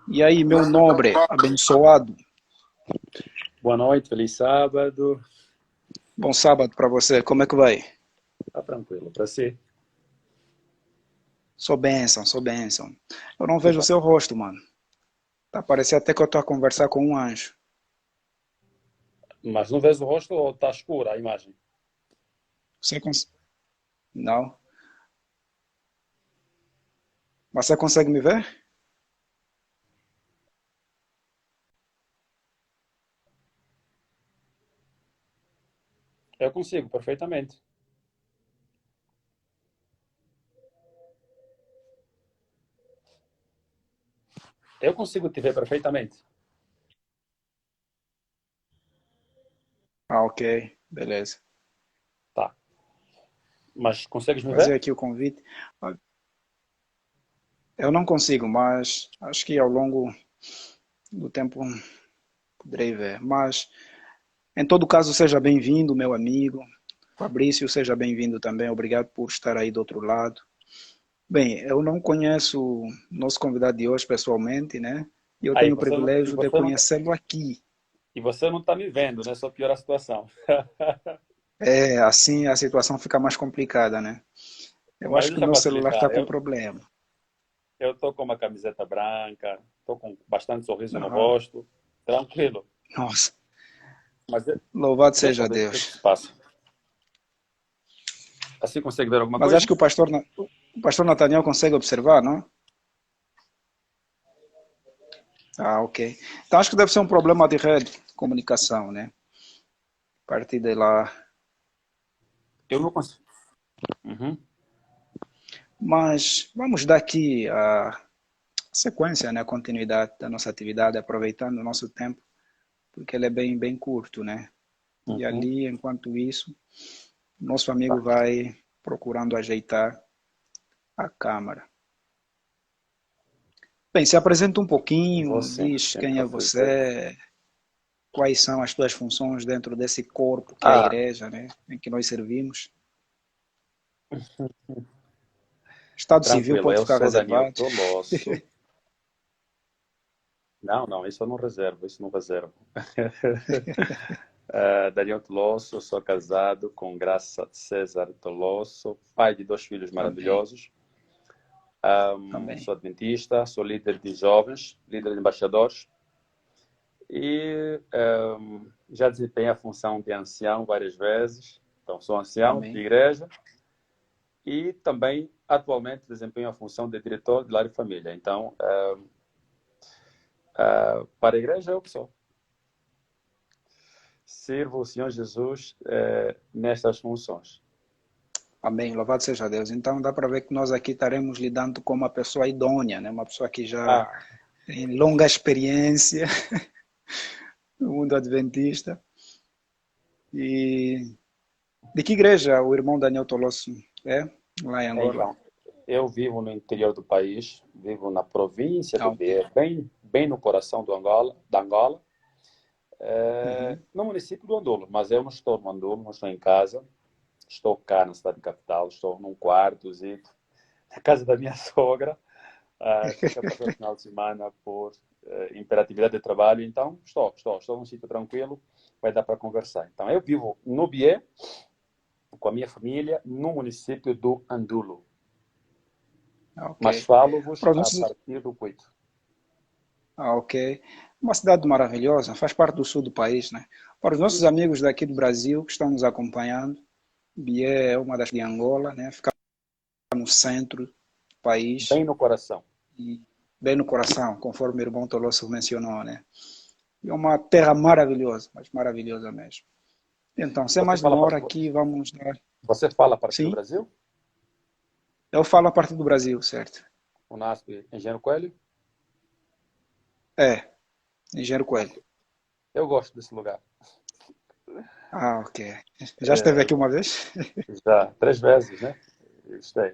E aí, meu nobre, abençoado. Boa noite, feliz sábado. Bom sábado para você. Como é que vai? Tá tranquilo para si? Sou bênção, sou bênção. Eu não Que vejo o bom. seu rosto, mano. Tá parecendo até que eu tô a conversar com um anjo. Mas não vês o rosto ou está escura a imagem? Você Não. Mas você consegue me ver? Eu consigo, perfeitamente. Eu consigo te ver perfeitamente. Ah, ok. Beleza. Tá. Mas consegues me Fazer ver? aqui o convite. Eu não consigo, mas acho que ao longo do tempo poderei ver. Mas, em todo caso, seja bem-vindo, meu amigo. Fabrício, seja bem-vindo também. Obrigado por estar aí do outro lado. Bem, eu não conheço o nosso convidado de hoje pessoalmente, né? E eu Aí tenho o você não, privilégio de conhecê-lo aqui. e você não está me vendo, né? Só piora a situação. É, assim a situação fica mais complicada, né? Eu Mas acho que o deixa eu meu celular está facilitar. com problema. Eu tô com uma camiseta branca, tô com bastante sorriso no Aham. rosto, tranquilo. Nossa, Mas louvado deixa seja eu ver o que é que Deus. se passa. Assim consegue ver alguma Mas acho coisa? que o pastor Nathaniel consegue observar, não? Ah, ok. Então acho que deve ser um problema de rede, comunicação, né? A partir de lá. Eu não consigo. Uhum. Mas vamos dar aqui a sequência, né? A continuidade da nossa atividade, aproveitando o nosso tempo, porque ele é bem, bem curto, né? E Uhum. ali, enquanto isso, nosso amigo Tá. vai procurando ajeitar a câmara. Bem, se apresenta um Vou pouquinho, sim, diz sempre quem é facilitei. você, quais são as tuas funções dentro desse corpo que é a Ah, igreja, né, em que nós servimos. Estado civil tranquilo, pode eu ficar sou Daniel reservado. Tolosso. Não, não, isso eu não reservo, isso não reservo. Daniel Tolosso, sou casado com Graça César Tolosso, pai de dois filhos Amém, maravilhosos. amém. Sou adventista, sou líder de jovens, líder de embaixadores e já desempenhei a função de ancião várias vezes. Então, sou ancião de Amém. igreja e também atualmente desempenho a função de diretor de lar e família. Então, para a igreja é o que sou. Sirvo o Senhor Jesus nestas funções. Amém. Louvado seja Deus. Então dá para ver que nós aqui estaremos lidando com uma pessoa idônea, né? Uma pessoa que já Ah, tem longa experiência no mundo adventista. E de que igreja o irmão Daniel Tolosso é? Lá em Angola. então, eu vivo no interior do país, vivo na província Ah, do ok. Bié, bem no coração da Angola, Uhum. no município do Andulo, mas eu não estou no Andulo, não estou em casa, estou cá na cidade capital, estou num quartozinho, na casa da minha sogra, estou aqui a passar o final de semana por imperatividade de trabalho, então estou num sítio tranquilo, vai dar para conversar. Então, eu vivo no Bié, com a minha família, no município do Andulo, Ah, ok. mas falo-vos Para os a nossos... partir do Cuito. Ah, ok. Uma cidade maravilhosa, faz parte do sul do país, né? Para os nossos Isso, amigos daqui do Brasil que estão nos acompanhando, Bié é uma das de Angola, né? Fica no centro do país bem no coração. e bem no coração, conforme o irmão Tolosso mencionou, né? É uma terra maravilhosa, mas maravilhosa mesmo. Então, sem Você mais fala, demora aqui, vamos dar... você fala a partir do Sim, Brasil? eu falo a partir do Brasil, certo? O NASP Engenheiro Coelho? É, Engenheiro Coelho. Eu gosto desse lugar. Ah, ok. Já esteve aqui uma vez? Já 3 vezes, né?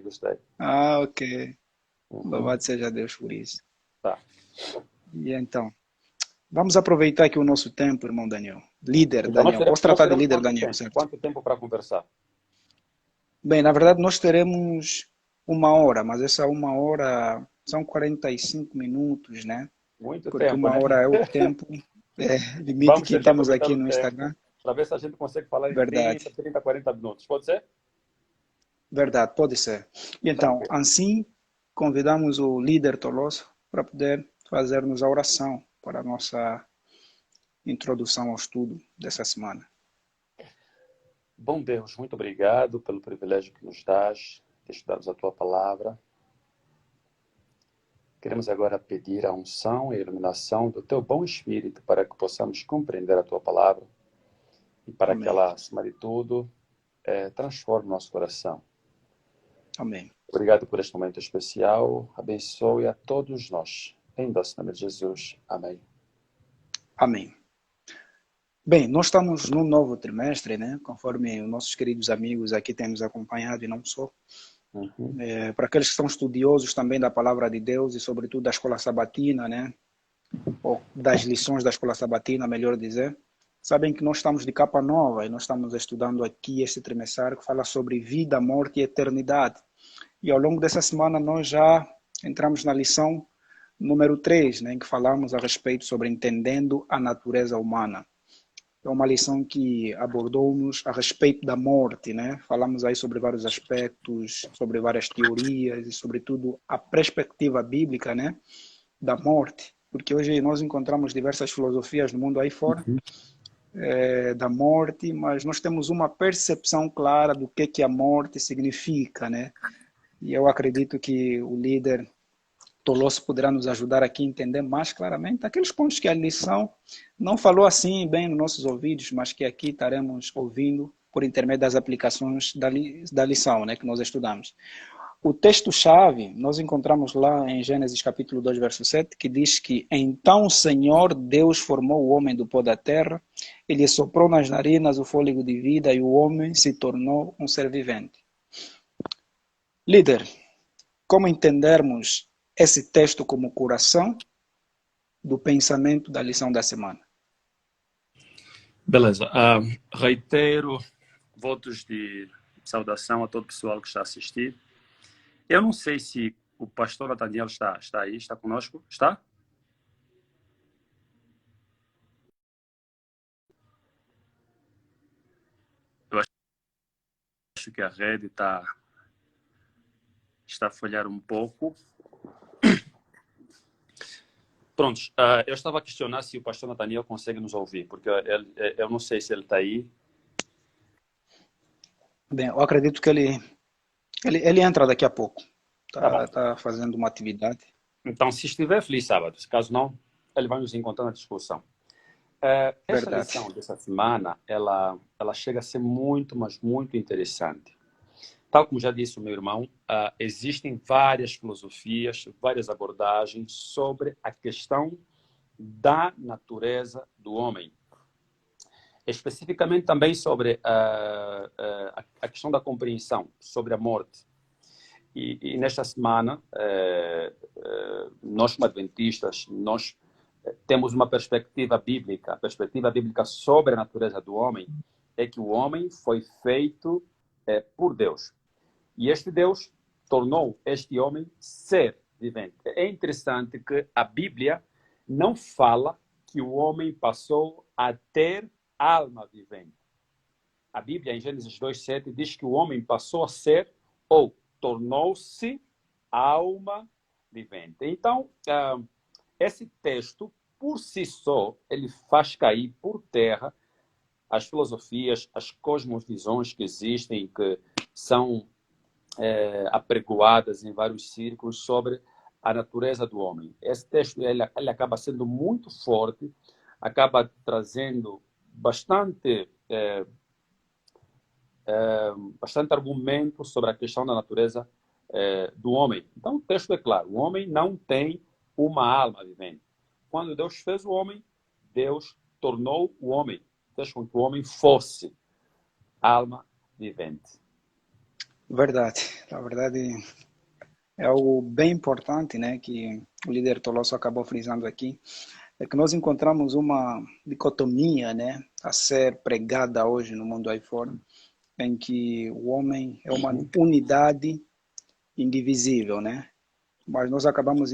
Gostei. Ah, ok. Uhum, Louvado seja Deus por isso. tá. E então, vamos aproveitar aqui o nosso tempo, irmão Daniel. Líder Então, Daniel. Posso nós tratar de teremos líder quanto Daniel, tempo? certo? Quanto tempo para conversar? Bem, na verdade nós teremos uma hora, mas essa uma hora são 45 minutos, né? Muito porque tempo, uma né? hora é o tempo, limite Vamos que tentar estamos aproveitar aqui o no tempo Instagram. para ver se a gente consegue falar em Verdade, 30, 40 minutos. Pode ser? verdade, pode ser. E então, Tranquilo. assim, convidamos o líder Tolosso para poder fazer-nos a oração para a nossa introdução ao estudo dessa semana. Bom Deus, muito obrigado pelo privilégio que nos dás de estudarmos a tua palavra. Queremos agora pedir a unção e a iluminação do teu bom Espírito para que possamos compreender a tua palavra e para que Amém. ela, acima de tudo, transforme nosso coração. Amém. Obrigado por este momento especial. Abençoe a todos nós. Em doce nome de Jesus. Amém. Amém. Bem, nós estamos num novo trimestre, né? Conforme os nossos queridos amigos aqui temos acompanhado e não só. Uhum. Para aqueles que são estudiosos também da palavra de Deus e sobretudo da escola sabatina, né? Ou das lições da escola sabatina, melhor dizer, sabem que nós estamos de capa nova e nós estamos estudando aqui este trimestre que fala sobre vida, morte e eternidade. E ao longo dessa semana nós já entramos na lição número 3, né, em que falamos a respeito sobre entendendo a natureza humana. É uma lição que abordou-nos a respeito da morte, né? Falamos aí sobre vários aspectos, sobre várias teorias e, sobretudo, a perspectiva bíblica, né, da morte, porque hoje nós encontramos diversas filosofias no mundo aí fora da morte, mas nós temos uma percepção clara do que a morte significa, né? E eu acredito que o líder Tolosso poderá nos ajudar aqui a entender mais claramente aqueles pontos que a lição não falou assim bem nos nossos ouvidos, mas que aqui estaremos ouvindo por intermédio das aplicações da lição, né, que nós estudamos. O texto-chave nós encontramos lá em Gênesis capítulo 2, verso 7, que diz que então o Senhor Deus formou o homem do pó da terra, ele soprou nas narinas o fôlego de vida e o homem se tornou um ser vivente. Líder, como entendermos esse texto como coração do pensamento da lição da semana? Beleza. Reitero votos de saudação a todo o pessoal que está a assistir. Eu não sei se o pastor Nathaniel está aí, está conosco? Está? Eu acho que a rede está a falhar um pouco. Prontos, eu estava a questionar se o pastor Nathaniel consegue nos ouvir, porque eu não sei se ele está aí. Bem, eu acredito que ele entra daqui a pouco. Tá bom. Tá fazendo uma atividade. Então, se estiver, feliz sábado. Caso não, ele vai nos encontrar na discussão. Esta Verdade. lição dessa semana, ela chega a ser muito, mas muito interessante. Tal como já disse o meu irmão, existem várias filosofias, várias abordagens sobre a questão da natureza do homem. Especificamente também sobre a questão da compreensão, sobre a morte. E nesta semana, nós como adventistas, nós temos uma perspectiva bíblica. A perspectiva bíblica sobre a natureza do homem é que o homem foi feito por Deus. E este Deus tornou este homem ser vivente. É interessante que a Bíblia não fala que o homem passou a ter alma vivente. A Bíblia, em Gênesis 2:7, diz que o homem passou a ser ou tornou-se alma vivente. Então, esse texto, por si só, ele faz cair por terra as filosofias, as cosmovisões que existem, que são apregoadas em vários círculos sobre a natureza do homem. Esse texto ele acaba sendo muito forte, acaba trazendo bastante argumento sobre a questão da natureza do homem. Então, o texto é claro: o homem não tem uma alma vivente. Quando Deus fez o homem, Deus tornou o homem, fez com que o homem fosse alma vivente. Verdade. Na verdade, é algo bem importante, né, que o líder Tolosso acabou frisando aqui, é que nós encontramos uma dicotomia, né, a ser pregada hoje no mundo aí fora, em que o homem é uma unidade indivisível, né? Mas nós acabamos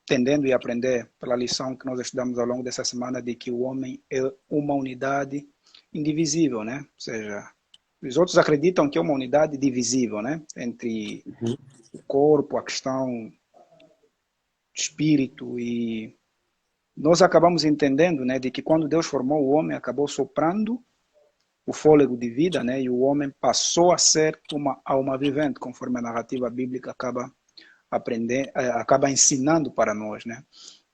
entendendo e aprender pela lição que nós estudamos ao longo dessa semana de que o homem é uma unidade indivisível, né? Ou seja, os outros acreditam que é uma unidade divisível, né? Entre Uhum. o corpo, a questão espírito, e nós acabamos entendendo, né, de que quando Deus formou o homem, acabou soprando o fôlego de vida, né, e o homem passou a ser uma alma vivente, conforme a narrativa bíblica acaba ensinando para nós, né?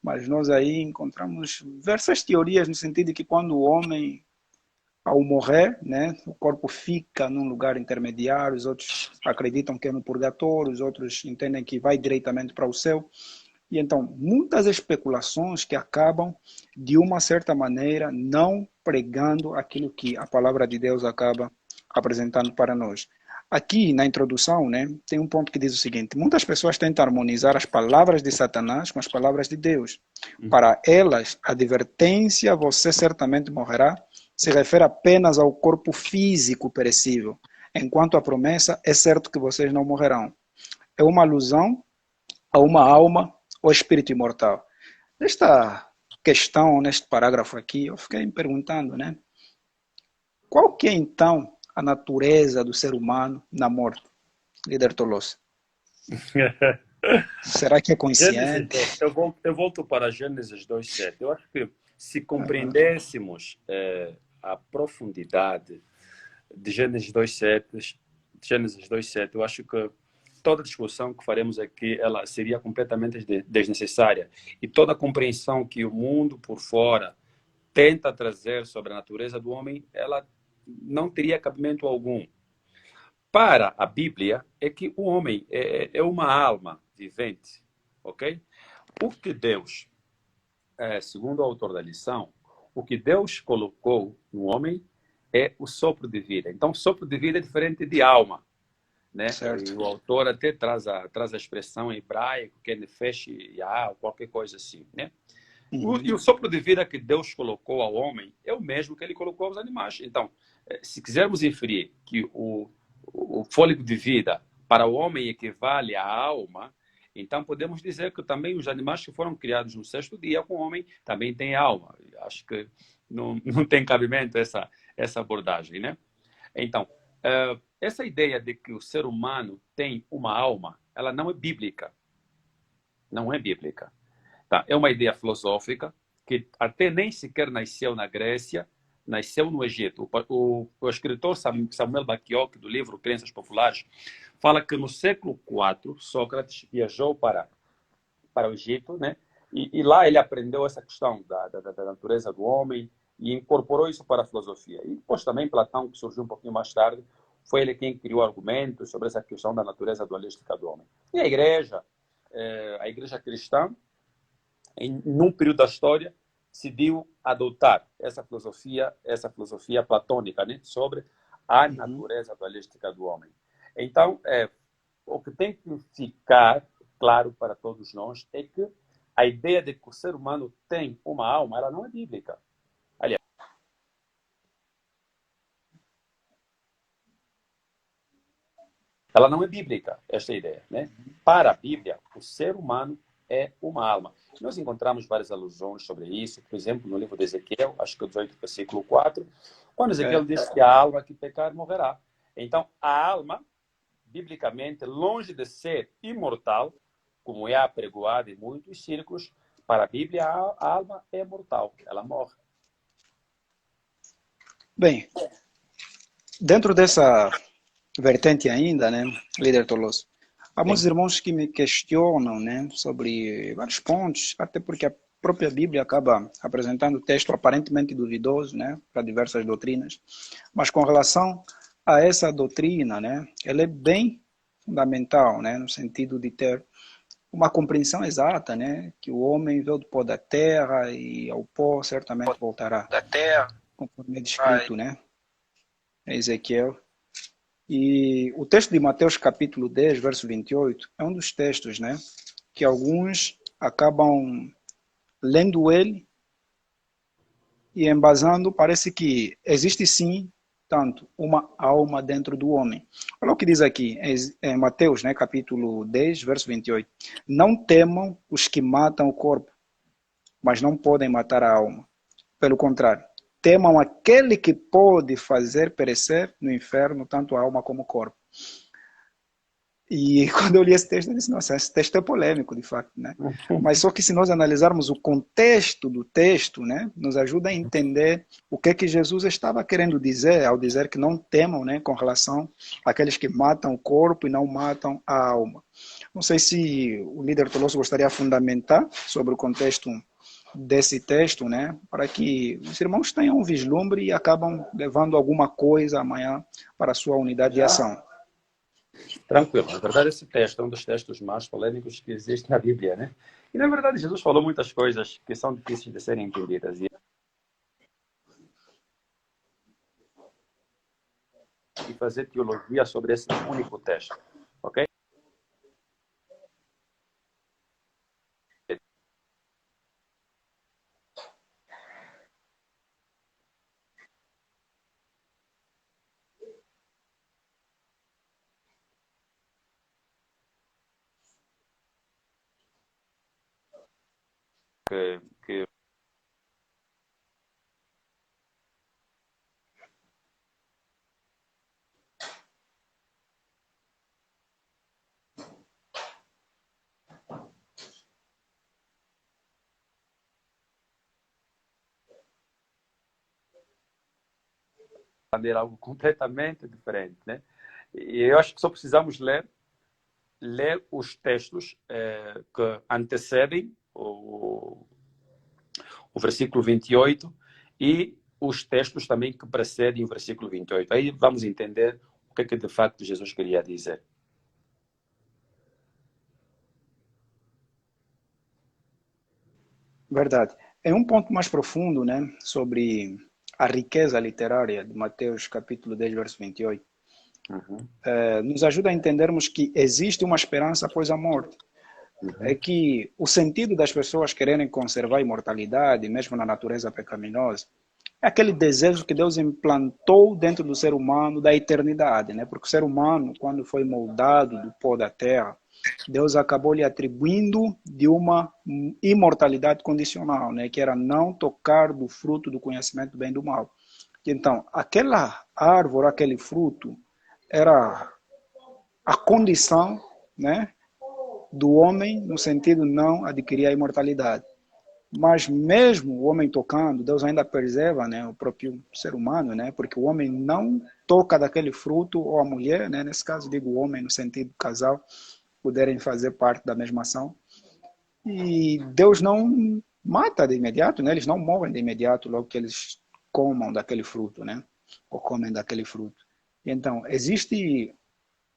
Mas nós aí encontramos diversas teorias no sentido de que quando o homem, ao morrer, né, o corpo fica num lugar intermediário, os outros acreditam que é no purgatório, os outros entendem que vai diretamente para o céu. E então, muitas especulações que acabam, de uma certa maneira, não pregando aquilo que a palavra de Deus acaba apresentando para nós. Aqui na introdução, né, tem um ponto que diz o seguinte: muitas pessoas tentam harmonizar as palavras de Satanás com as palavras de Deus. Para elas, a advertência, você certamente morrerá, se refere apenas ao corpo físico perecível, enquanto a promessa é certo que vocês não morrerão. É uma alusão a uma alma ou espírito imortal. Nesta questão, neste parágrafo aqui, eu fiquei me perguntando, né? Qual que é então a natureza do ser humano na morte, líder Tolosa? Será que é Gênesis consciente? 2, eu volto para Gênesis 2:7. Eu acho que se Uhum. compreendêssemos a profundidade de Gênesis 2:7, eu acho que toda discussão que faremos aqui ela seria completamente desnecessária. E toda a compreensão que o mundo por fora tenta trazer sobre a natureza do homem, ela não teria cabimento algum. Para a Bíblia, é que o homem é uma alma vivente, ok? O que Deus, segundo o autor da lição, o que Deus colocou no homem é o sopro de vida. Então, o sopro de vida é diferente de alma, né? E Certo. o autor até traz a expressão em hebraico, que é nefesh yah, ou qualquer coisa assim, né? E Uhum. o sopro de vida que Deus colocou ao homem é o mesmo que ele colocou aos animais. Então, se quisermos inferir que o fôlego de vida para o homem equivale à alma, então podemos dizer que também os animais que foram criados no sexto dia com o homem também têm alma. Acho que não tem cabimento essa abordagem, né? Então, essa ideia de que o ser humano tem uma alma, ela não é bíblica. Não é bíblica. Tá? É uma ideia filosófica que até nem sequer nasceu na Grécia, nasceu no Egito. O escritor Samuel Bakioc, do livro Crenças Populares, fala que no século IV, Sócrates viajou para o Egito, né? E lá ele aprendeu essa questão da natureza do homem e incorporou isso para a filosofia. E depois também Platão, que surgiu um pouquinho mais tarde, foi ele quem criou argumentos sobre essa questão da natureza dualística do homem. E a igreja cristã, num período da história, decidiu adotar essa filosofia platônica, né, sobre a Uhum. natureza dualística do homem. Então, o que tem que ficar claro para todos nós é que a ideia de que o ser humano tem uma alma, ela não é bíblica. Aliás, ela não é bíblica, esta ideia, né? Para a Bíblia, o ser humano é uma alma. Nós encontramos várias alusões sobre isso, por exemplo, no livro de Ezequiel, acho que é 18, versículo 4, quando Ezequiel É. diz que a alma que pecar morrerá. Então, a alma, biblicamente, longe de ser imortal, como é apregoado em muitos círculos, para a Bíblia, a alma é mortal, ela morre. Bem, dentro dessa vertente ainda, né, líder Toloso, há muitos Sim. irmãos que me questionam, né, sobre vários pontos, até porque a própria Bíblia acaba apresentando texto aparentemente duvidoso, né, para diversas doutrinas, mas com relação a essa doutrina, né, ela é bem fundamental, né, no sentido de ter uma compreensão exata, né, que o homem veio do pó da terra e ao pó certamente voltará, Da terra. conforme é descrito, né, em Ezequiel. E o texto de Mateus capítulo 10, verso 28, é um dos textos, né, que alguns acabam lendo ele e embasando, parece que existe sim portanto, uma alma dentro do homem. Olha o que diz aqui, em Mateus, né, capítulo 10, verso 28. Não temam os que matam o corpo, mas não podem matar a alma. Pelo contrário, temam aquele que pode fazer perecer no inferno tanto a alma como o corpo. E quando eu li esse texto, eu disse, nossa, esse texto é polêmico, de fato, né? Mas só que se nós analisarmos o contexto do texto, né, nos ajuda a entender o que é que Jesus estava querendo dizer ao dizer que não temam, né, com relação àqueles que matam o corpo e não matam a alma. Não sei se o líder Tolosso gostaria de fundamentar sobre o contexto desse texto, né, para que os irmãos tenham um vislumbre e acabam levando alguma coisa amanhã para a sua unidade de ação. Tranquilo. Na verdade, esse texto é um dos textos mais polêmicos que existe na Bíblia, né? E, na verdade, Jesus falou muitas coisas que são difíceis de serem entendidas. E fazer teologia sobre esse único texto, ok? Que maneira algo completamente diferente, né? E eu acho que só precisamos ler os textos que antecedem o versículo 28 e os textos também que precedem o versículo 28. Aí vamos entender o que de fato Jesus queria dizer. Verdade. Em um ponto mais profundo, né, sobre a riqueza literária de Mateus capítulo 10, verso 28, Uhum. nos ajuda a entendermos que existe uma esperança após a morte. É que o sentido das pessoas quererem conservar a imortalidade, mesmo na natureza pecaminosa, é aquele desejo que Deus implantou dentro do ser humano da eternidade, né? Porque o ser humano, quando foi moldado do pó da terra, Deus acabou lhe atribuindo de uma imortalidade condicional, né? Que era não tocar do fruto do conhecimento do bem e do mal. Então, aquela árvore, aquele fruto, era a condição, né, do homem no sentido não adquirir a imortalidade. Mas mesmo o homem tocando, Deus ainda preserva, né, o próprio ser humano, né, porque o homem não toca daquele fruto, ou a mulher, né, nesse caso digo o homem no sentido casal, puderem fazer parte da mesma ação. E Deus não mata de imediato, né, eles não morrem de imediato logo que eles comam daquele fruto, né, ou comem daquele fruto. Então, existe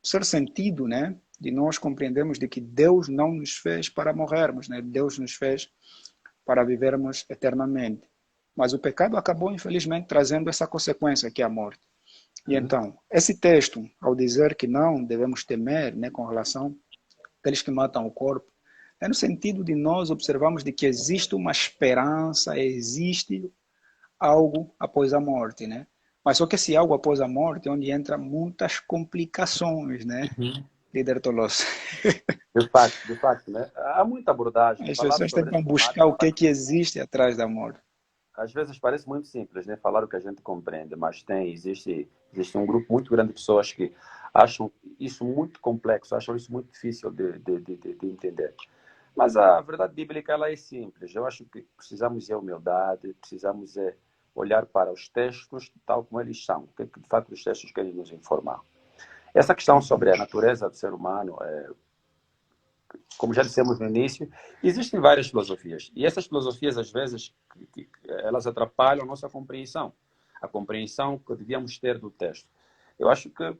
certo sentido, né, de nós compreendermos de que Deus não nos fez para morrermos, né? Deus nos fez para vivermos eternamente. Mas o pecado acabou, infelizmente, trazendo essa consequência que é a morte. E então, esse texto, ao dizer que não devemos temer, né, com relação àqueles que matam o corpo, é no sentido de nós observarmos de que existe uma esperança, existe algo após a morte, né? Mas só que esse algo após a morte é onde entra muitas complicações, né? Uhum. Líder Tolosso. De facto, né? Há muita abordagem. As Falar pessoas sobre tentam essa buscar o temática que existe atrás da morte. às vezes parece muito simples, né? Falar o que a gente compreende, mas existe um grupo muito grande de pessoas que acham isso muito complexo, acham isso muito difícil de entender. Mas a verdade bíblica ela é simples. Eu acho que precisamos de humildade, precisamos olhar para os textos tal como eles são, o que de fato os textos querem nos informar. Essa questão sobre a natureza do ser humano, como já dissemos no início, existem várias filosofias. E essas filosofias, às vezes, elas atrapalham a nossa compreensão. A compreensão que devíamos ter do texto. Eu acho que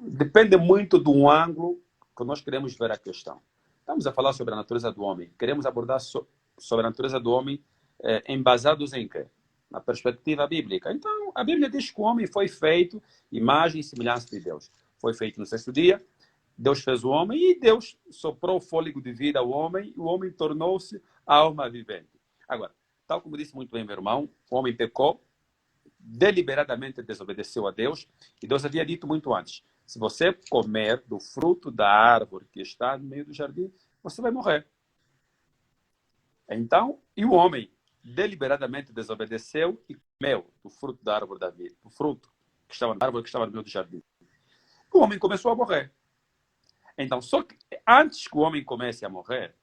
depende muito do ângulo que nós queremos ver a questão. Estamos a falar sobre a natureza do homem. Queremos abordar sobre a natureza do homem embasados em quê? Na perspectiva bíblica. Então, a Bíblia diz que o homem foi feito imagem e semelhança de Deus. Foi feito no sexto dia, Deus fez o homem e Deus soprou o fôlego de vida ao homem e o homem tornou-se alma vivente. Agora, tal como disse muito bem meu irmão, o homem pecou, deliberadamente desobedeceu a Deus, e Deus havia dito muito antes: se você comer do fruto da árvore que está no meio do jardim, você vai morrer. Então, e o homem deliberadamente desobedeceu e comeu do fruto da árvore da vida, do fruto que estava na árvore que estava no meio do jardim. O homem começou a morrer. Então, só que antes que o homem comece a morrer,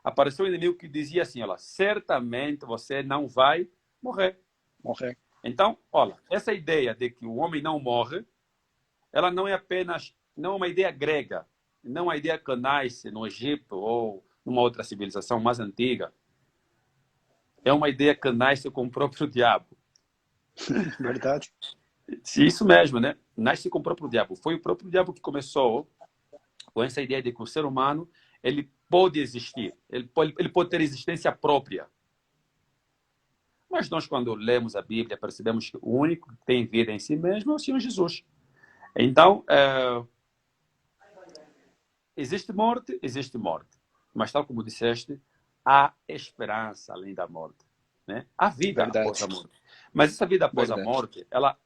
apareceu um inimigo que dizia assim: olha, certamente você não vai morrer. Morrer. Então, olha, essa ideia de que o homem não morre, ela não é apenas, não é uma ideia grega, não é uma ideia que nasce no Egito ou numa outra civilização mais antiga. É uma ideia que nasce com o próprio diabo. Verdade. Se isso mesmo, né? Nasce com o próprio diabo. Foi o próprio diabo que começou com essa ideia de que o ser humano ele pode existir, ele pode ter existência própria. Mas nós, quando lemos a Bíblia, percebemos que o único que tem vida em si mesmo é o Senhor Jesus. Então, existe morte, existe morte. Mas, tal como disseste, há esperança além da morte, né? Há vida após a Verdade. morte. Mas essa vida após a Verdade. morte, ela,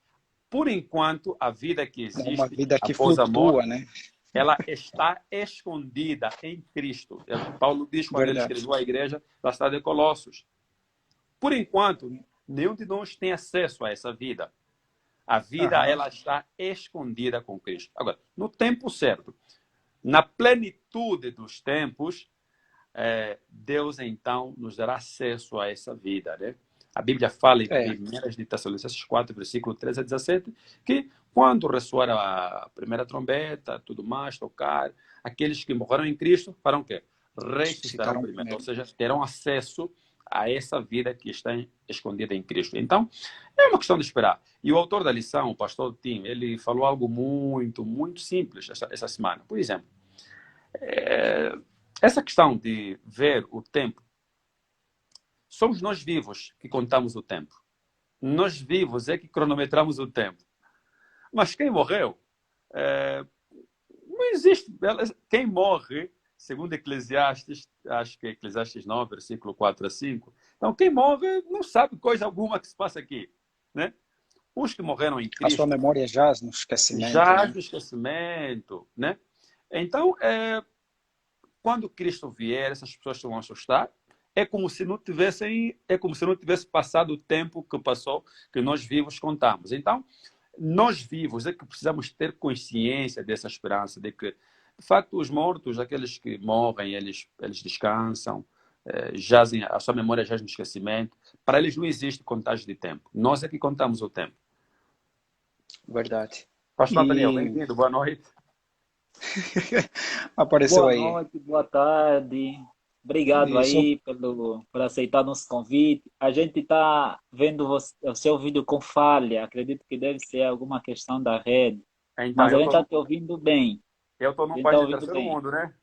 por enquanto, a vida que É uma existe vida que após a morte, flutua, né? ela está escondida em Cristo. Paulo diz, quando ele Verdade. escreveu à igreja da cidade de Colossos: por enquanto, nenhum de nós tem acesso a essa vida. A vida, Aham. ela está escondida com Cristo. Agora, no tempo certo, na plenitude dos tempos, Deus, então, nos dará acesso a essa vida, né? A Bíblia fala em É. 1 de Tessalonicenses 4, versículo 13 a 17, que quando ressoar a primeira trombeta, tudo mais, tocar, aqueles que morreram em Cristo farão o quê? Ressuscitarão Citaram primeiro, ou primeiro. seja, terão acesso a essa vida que está escondida em Cristo. Então, é uma questão de esperar. E o autor da lição, o pastor Tim, ele falou algo muito, muito simples essa semana. Por exemplo, essa questão de ver o tempo, somos nós vivos que contamos o tempo. Nós vivos é que cronometramos o tempo. Mas quem morreu, não existe. Quem morre, segundo Eclesiastes, acho que é Eclesiastes 9, versículo 4 a 5. Então, quem morre não sabe coisa alguma que se passa aqui, né? Os que morreram em A sua Cristo memória jaz no esquecimento, já né? no esquecimento, né? Então, quando Cristo vier, essas pessoas se vão assustar. É como se não tivesse passado o tempo que passou, que nós vivos contamos. Então, nós vivos é que precisamos ter consciência dessa esperança, de que, de facto, os mortos, aqueles que morrem, eles descansam, jazem, a sua memória jaz no esquecimento. Para eles não existe contagem de tempo. Nós é que contamos o tempo. Verdade. Pastor Nathaniel, E bem-vindo, boa noite. apareceu Boa aí. noite, boa tarde. Obrigado E só... aí por aceitar nosso convite. A gente está vendo o seu vídeo com falha. Acredito que deve ser alguma questão da rede. Então, Mas a gente está te ouvindo bem. eu tô A num gente está país de ouvindo terceiro bem. mundo, né?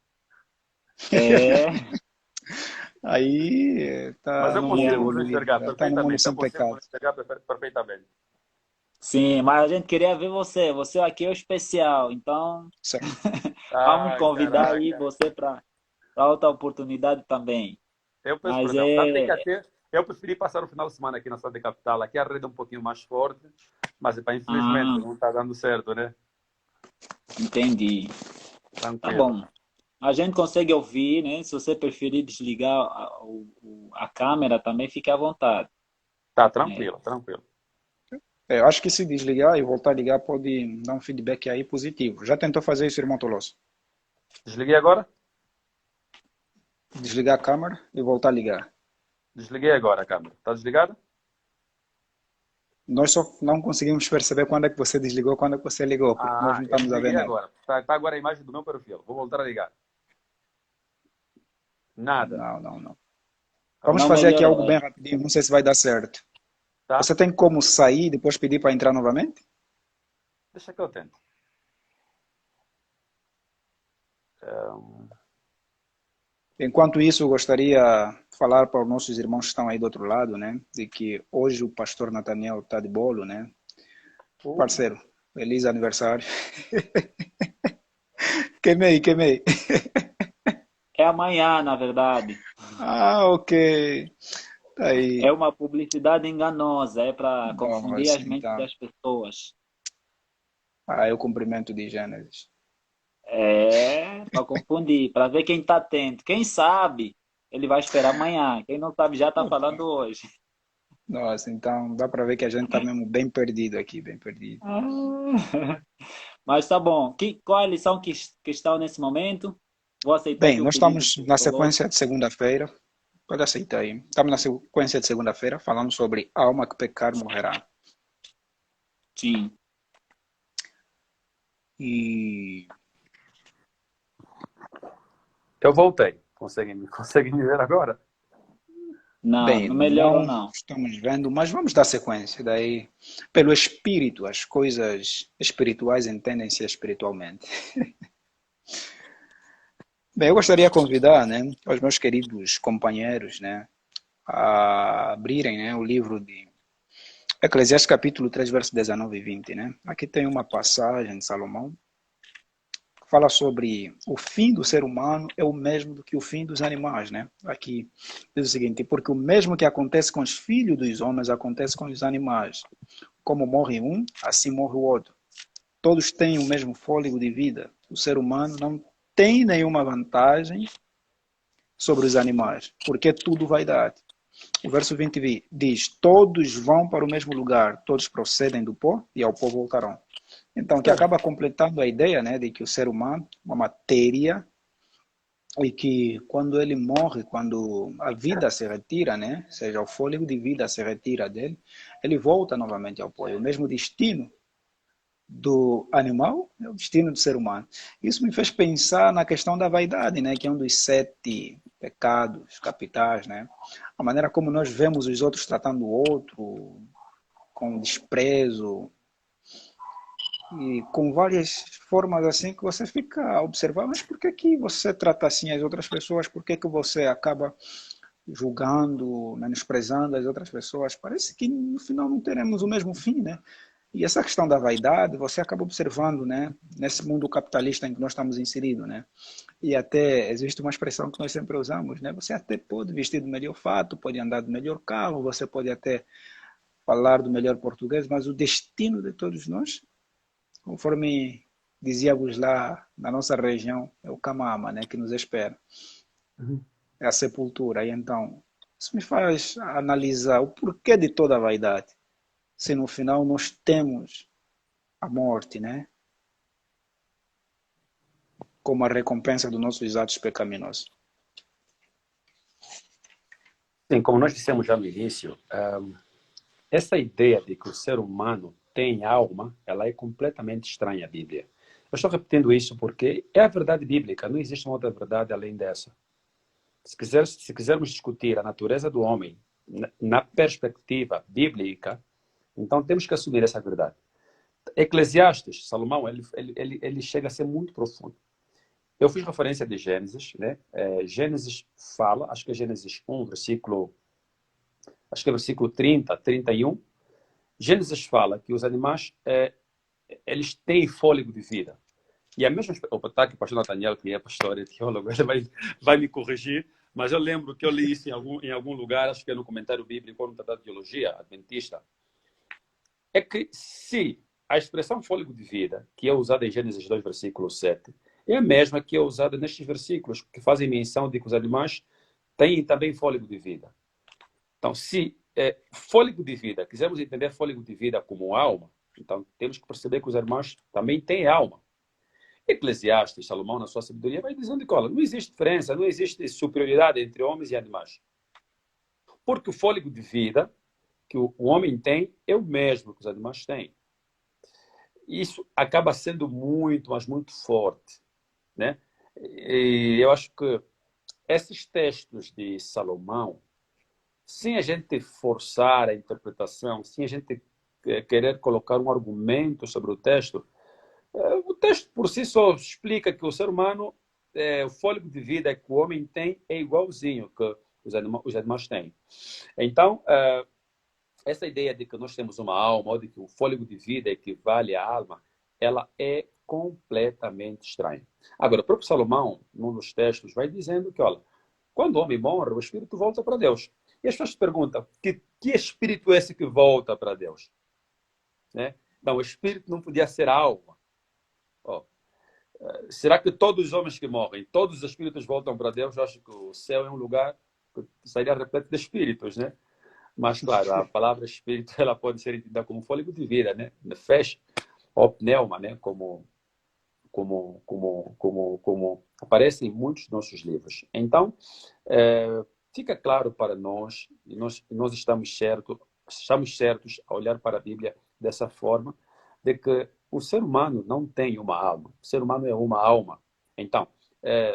É, aí Mas tá eu no consigo mundo vos enxergar livre, tá no mundo perfeitamente. Eu sem consigo pecado. vos enxergar perfeitamente. sim, mas a gente queria ver você. Você aqui é o especial. Então, Certo. vamos Ai, convidar aí caraca. você para outra oportunidade também. Eu penso, por Mas exemplo, sabe que é. até eu preferi passar o final de semana aqui na cidade capital. Aqui a rede é um pouquinho mais forte, mas infelizmente Ah, não está dando certo, né? entendi. Tá Tranquilo. bom. A gente consegue ouvir, né? Se você preferir desligar a câmera também, fique à vontade. Tá Né? tranquilo, tranquilo. Eu acho que se desligar e voltar a ligar pode dar um feedback aí positivo. Já tentou fazer isso, irmão Tolosso? Desliguei agora? Desligar a câmera e voltar a ligar. Desliguei agora a câmera. Tá desligada? Nós só não conseguimos perceber quando é que você desligou, quando é que você ligou, porque nós Ah, não eu estamos a ver desliguei nada. agora. Tá agora a imagem do meu perfil. Vou voltar a ligar. Nada. Não. Vamos Não fazer aqui melhorou, algo é? bem rapidinho, não sei se vai dar certo. Tá? Você tem como sair e depois pedir para entrar novamente? Deixa que eu tento. Um, Enquanto isso, eu gostaria de falar para os nossos irmãos que estão aí do outro lado, né, de que hoje o pastor Nathaniel está de bolo, né? Parceiro, feliz aniversário. Queimei. É amanhã, na verdade. Ah, ok. Aí, É uma publicidade enganosa, é para confundir nossa, as mentes então. das pessoas. Eu cumprimento de Gênesis. É, para confundir, para ver quem está atento. Quem sabe, ele vai esperar amanhã. Quem não sabe já está falando Opa. hoje. Nossa, então dá para ver que a gente tá mesmo bem perdido aqui, bem perdido. Ah, mas tá bom. Qual é a lição que estão nesse momento? Vou aceitar Bem, aqui o nós pedido estamos que você na colocou. sequência de segunda-feira. Pode aceitar aí. Estamos na sequência de segunda-feira falando sobre a alma que pecar morrerá. Sim. E, Eu voltei. Conseguem me ver agora? Não, bem, não melhorou não não. estamos vendo, mas vamos dar sequência. Daí, pelo espírito, as coisas espirituais entendem-se espiritualmente. Bem, eu gostaria de convidar, né, os meus queridos companheiros, né, a abrirem, né, o livro de Eclesiastes capítulo 3, verso 19 e 20, né? Aqui tem uma passagem de Salomão que fala sobre o fim do ser humano é o mesmo do que o fim dos animais, né? Aqui diz o seguinte, porque o mesmo que acontece com os filhos dos homens acontece com os animais. Como morre um, assim morre o outro. Todos têm o mesmo fôlego de vida. O ser humano não tem nenhuma vantagem sobre os animais, porque tudo vai dar. O verso 20 diz: Todos vão para o mesmo lugar, todos procedem do pó e ao pó voltarão. Então, que acaba completando a ideia, né, de que o ser humano, uma matéria, e que quando ele morre, quando a vida se retira, né, seja, o fôlego de vida se retira dele, ele volta novamente ao pó. É o mesmo destino do animal é o destino do ser humano. Isso me fez pensar na questão da vaidade, né, que é um dos 7 pecados capitais, né? A maneira como nós vemos os outros tratando o outro com desprezo e com várias formas assim que você fica a observar, mas por que que você trata assim as outras pessoas? Por que que você acaba julgando, menosprezando as outras pessoas? Parece que no final não teremos o mesmo fim, né? E essa questão da vaidade, você acaba observando, né, nesse mundo capitalista em que nós estamos inseridos, né? E até existe uma expressão que nós sempre usamos, né? Você até pode vestir do melhor fato, pode andar do melhor carro, você pode até falar do melhor português, mas o destino de todos nós, conforme dizíamos lá na nossa região, é o camama, né, que nos espera, Uhum. é a sepultura. E então, isso me faz analisar o porquê de toda a vaidade, se no final nós temos a morte, né, como a recompensa dos nossos atos pecaminosos. Sim, como nós dissemos já no início, essa ideia de que o ser humano tem alma, ela é completamente estranha à Bíblia. Eu estou repetindo isso porque é a verdade bíblica, não existe uma outra verdade além dessa. Se quisermos discutir a natureza do homem na perspectiva bíblica, então temos que assumir essa verdade. Eclesiastes, Salomão, ele chega a ser muito profundo. Eu fiz referência de Gênesis, né? Gênesis fala, acho que é Gênesis 1, acho que é versículo 30, 31. Gênesis fala que os animais, eles têm fôlego de vida. E a mesma... Opa, está aqui o pastor Nathaniel, que é pastor e teólogo, ele vai me corrigir, mas eu lembro que eu li isso em algum lugar, acho que é no comentário bíblico ou no Tratado de Teologia Adventista, é que se a expressão fôlego de vida, que é usada em Gênesis 2, versículo 7, é a mesma que é usada nestes versículos, que fazem menção de que os animais têm também fôlego de vida. Então, se fôlego de vida, quisermos entender fôlego de vida como alma, então temos que perceber que os animais também têm alma. Eclesiastes, Salomão, na sua sabedoria, vai dizendo que olha, não existe diferença, não existe superioridade entre homens e animais. Porque o fôlego de vida que o homem tem é o mesmo que os animais têm. Isso acaba sendo muito, mas muito forte, né? E eu acho que esses textos de Salomão, sem a gente forçar a interpretação, sem a gente querer colocar um argumento sobre o texto por si só explica que o ser humano, o fôlego de vida que o homem tem é igualzinho que os animais têm. Então, essa ideia de que nós temos uma alma, ou de que o fôlego de vida equivale à alma, ela é completamente estranha. Agora, o próprio Salomão, num dos textos, vai dizendo que, olha, quando o homem morre, o espírito volta para Deus. E as pessoas se perguntam, que espírito é esse que volta para Deus? Né? Não, o espírito não podia ser a alma. Oh, será que todos os homens que morrem, todos os espíritos voltam para Deus? Eu acho que o céu é um lugar que seria repleto de espíritos, né? Mas, claro, a palavra espírito ela pode ser entendida como fôlego de vida, né? Nefesh ou pneuma, né? Como aparece em muitos dos nossos livros. Então, fica claro para nós, e nós estamos certos a olhar para a Bíblia dessa forma, de que o ser humano não tem uma alma. O ser humano é uma alma. Então,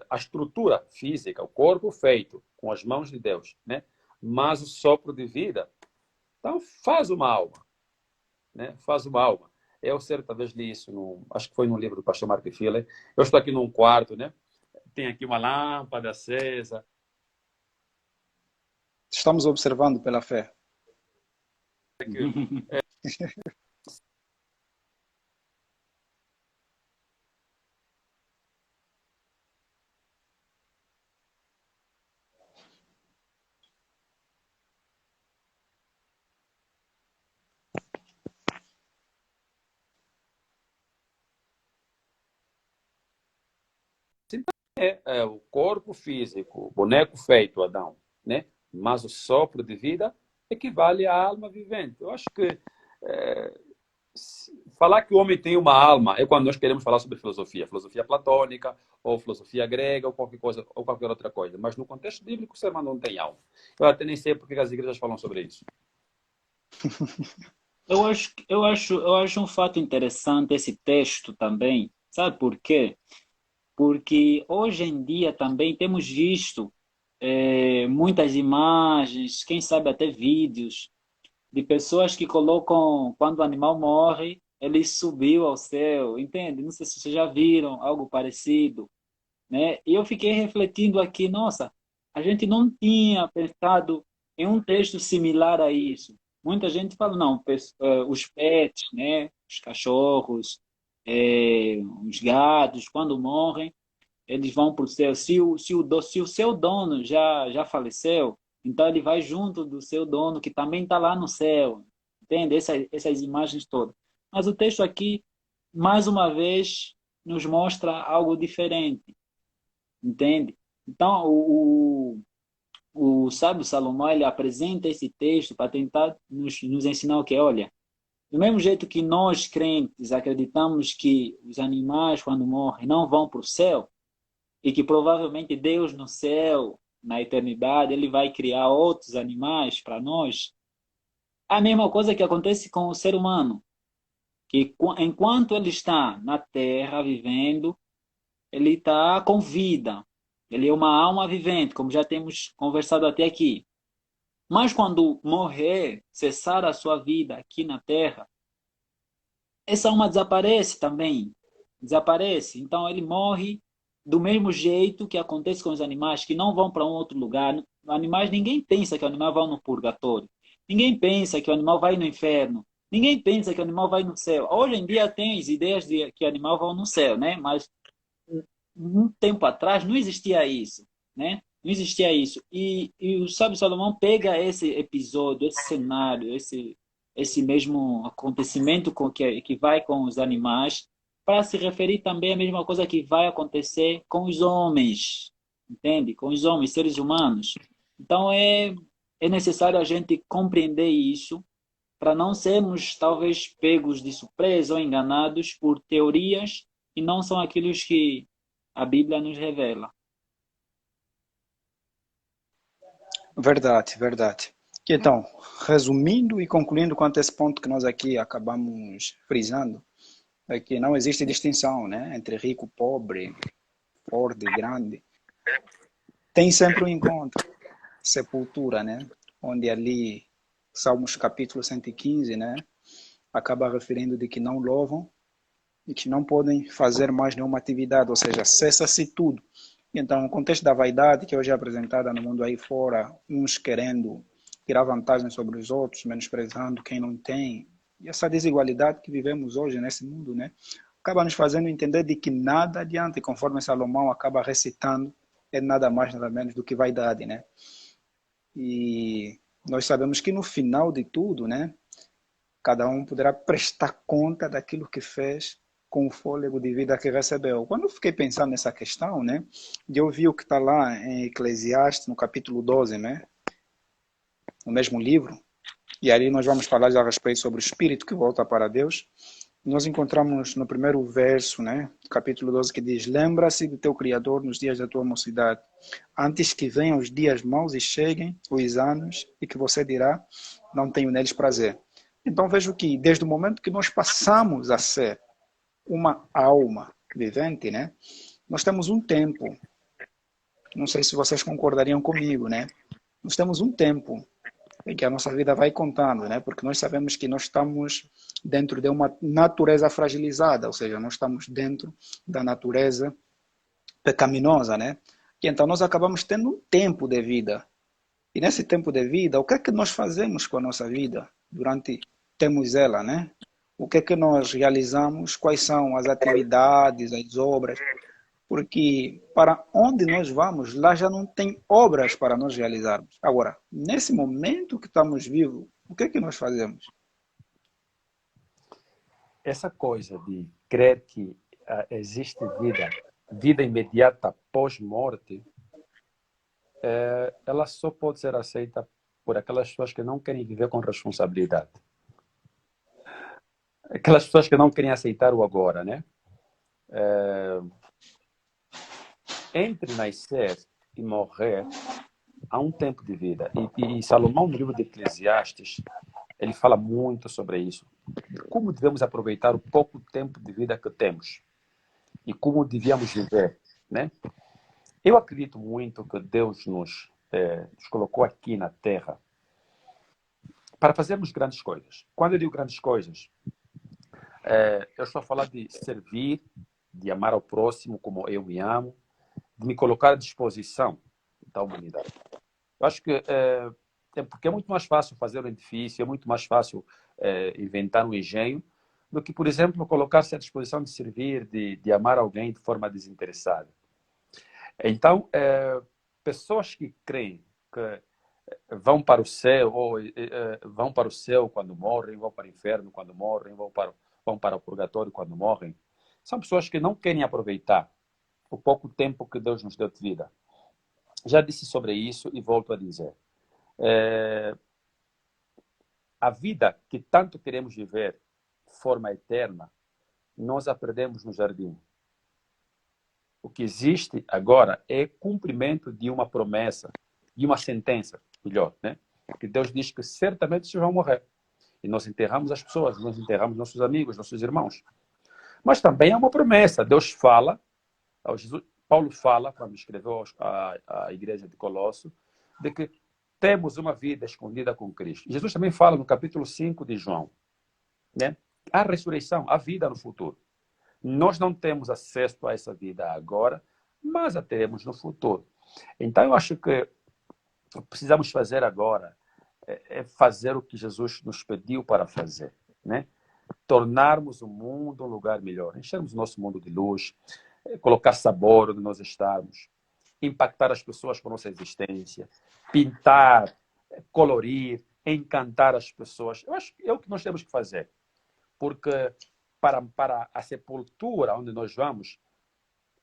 a estrutura física, o corpo feito com as mãos de Deus, né? Mas o sopro de vida, então faz uma alma, né? Faz uma alma. Eu certa vez li isso, acho que foi no livro do pastor Mark Filler. Eu estou aqui num quarto, né? Tem aqui uma lâmpada acesa. Estamos observando pela fé. O corpo físico, o boneco feito, Adão, né? Mas o sopro de vida equivale à alma vivente. Eu acho que falar que o homem tem uma alma é quando nós queremos falar sobre filosofia platônica, ou filosofia grega, ou qualquer coisa, ou qualquer outra coisa. Mas no contexto bíblico, o ser humano não tem alma. Eu até nem sei porque as igrejas falam sobre isso. Eu acho um fato interessante esse texto também. Sabe por quê? Porque hoje em dia também temos visto muitas imagens, quem sabe até vídeos, de pessoas que colocam, quando o animal morre, ele subiu ao céu, entende? Não sei se vocês já viram algo parecido, né? E eu fiquei refletindo aqui, nossa, a gente não tinha pensado em um texto similar a isso. Muita gente fala, não, os pets, né? Os cachorros, os gatos, quando morrem, eles vão para o céu. Se o seu dono já faleceu, então ele vai junto do seu dono, que também está lá no céu. Entende? Essas imagens todas. Mas o texto aqui, mais uma vez, nos mostra algo diferente. Entende? Então, o sábio Salomão ele apresenta esse texto para tentar nos ensinar o que? Olha, do mesmo jeito que nós, crentes, acreditamos que os animais, quando morrem, não vão para o céu, e que provavelmente Deus no céu, na eternidade, ele vai criar outros animais para nós. A mesma coisa que acontece com o ser humano, que enquanto ele está na terra vivendo, ele está com vida. Ele é uma alma vivente, como já temos conversado até aqui. Mas quando morrer, cessar a sua vida aqui na terra, essa alma desaparece também. Desaparece. Então ele morre do mesmo jeito que acontece com os animais, que não vão para um outro lugar. Animais, ninguém pensa que o animal vai no purgatório. Ninguém pensa que o animal vai no inferno. Ninguém pensa que o animal vai no céu. Hoje em dia tem as ideias de que o animal vai no céu, né? Mas um tempo atrás não existia isso, né? Não existia isso. E o sábio Salomão pega esse episódio, esse cenário, esse mesmo acontecimento que vai com os animais, para se referir também à mesma coisa que vai acontecer com os homens, entende? Com os homens, seres humanos. Então é necessário a gente compreender isso para não sermos talvez pegos de surpresa ou enganados por teorias que não são aquilo que a Bíblia nos revela. Verdade, verdade. Então, resumindo e concluindo quanto a esse ponto que nós aqui acabamos frisando, é que não existe distinção, né, entre rico, pobre, forte, grande. Tem sempre um encontro, sepultura, né, onde ali, Salmos capítulo 115, né, acaba referindo de que não louvam e que não podem fazer mais nenhuma atividade, ou seja, cessa-se tudo. Então, o contexto da vaidade que hoje é apresentada no mundo aí fora, uns querendo tirar vantagem sobre os outros, menosprezando quem não tem, e essa desigualdade que vivemos hoje nesse mundo, né, acaba nos fazendo entender de que nada adianta, e conforme Salomão acaba recitando, é nada mais, nada menos do que vaidade, né? E nós sabemos que no final de tudo, né, cada um poderá prestar conta daquilo que fez com o fôlego de vida que recebeu. Quando eu fiquei pensando nessa questão, né, eu vi o que está lá em Eclesiastes, no capítulo 12, né, no mesmo livro, e ali nós vamos falar já a respeito sobre o espírito que volta para Deus. Nós encontramos no primeiro verso, né, do capítulo 12, que diz: lembra-se do teu Criador nos dias da tua mocidade, antes que venham os dias maus e cheguem os anos, e que você dirá, não tenho neles prazer. Então vejo que desde o momento que nós passamos a ser uma alma vivente, né, nós temos um tempo, não sei se vocês concordariam comigo, né, nós temos um tempo em que a nossa vida vai contando, né? Porque nós sabemos que nós estamos dentro de uma natureza fragilizada, ou seja, nós estamos dentro da natureza pecaminosa, né? E então nós acabamos tendo um tempo de vida. E nesse tempo de vida, o que é que nós fazemos com a nossa vida durante temos ela, né? O que é que nós realizamos? Quais são as atividades, as obras? Porque para onde nós vamos, lá já não tem obras para nós realizarmos. Agora, nesse momento que estamos vivos, o que é que nós fazemos? Essa coisa de crer que existe vida imediata pós-morte, ela só pode ser aceita por aquelas pessoas que não querem viver com responsabilidade. Aquelas pessoas que não querem aceitar o agora, né? Entre nascer e morrer, há um tempo de vida. E Salomão, no livro de Eclesiastes, ele fala muito sobre isso. Como devemos aproveitar o pouco tempo de vida que temos. E como devíamos viver, né? Eu acredito muito que Deus nos colocou aqui na Terra para fazermos grandes coisas. Quando eu digo grandes coisas, eu estou a falar de servir, de amar ao próximo como eu me amo, de me colocar à disposição da humanidade. Eu acho que porque é muito mais fácil fazer um edifício, é muito mais fácil inventar um engenho, do que, por exemplo, colocar-se à disposição de servir, de amar alguém de forma desinteressada. Então, pessoas que creem que vão para o céu, ou vão para o céu quando morrem, vão para o inferno quando morrem, vão para o purgatório quando morrem, são pessoas que não querem aproveitar o pouco tempo que Deus nos deu de vida. Já disse sobre isso e volto a dizer. A vida que tanto queremos viver de forma eterna, nós a perdemos no jardim. O que existe agora é cumprimento de uma promessa, de uma sentença, melhor, né? Porque Deus diz que certamente vocês vão morrer. E nós enterramos as pessoas, nós enterramos nossos amigos, nossos irmãos. Mas também é uma promessa. Deus fala, Paulo fala, quando escreveu à igreja de Colosso, de que temos uma vida escondida com Cristo. Jesus também fala no capítulo 5 de João, né? A ressurreição, a vida no futuro. Nós não temos acesso a essa vida agora, mas a teremos no futuro. Então, eu acho que precisamos fazer agora é fazer o que Jesus nos pediu para fazer, né? Tornarmos o mundo um lugar melhor, enchermos o nosso mundo de luz, colocar sabor onde nós estamos, impactar as pessoas com nossa existência, pintar, colorir, encantar as pessoas. Eu acho que é o que nós temos que fazer, porque para a sepultura onde nós vamos,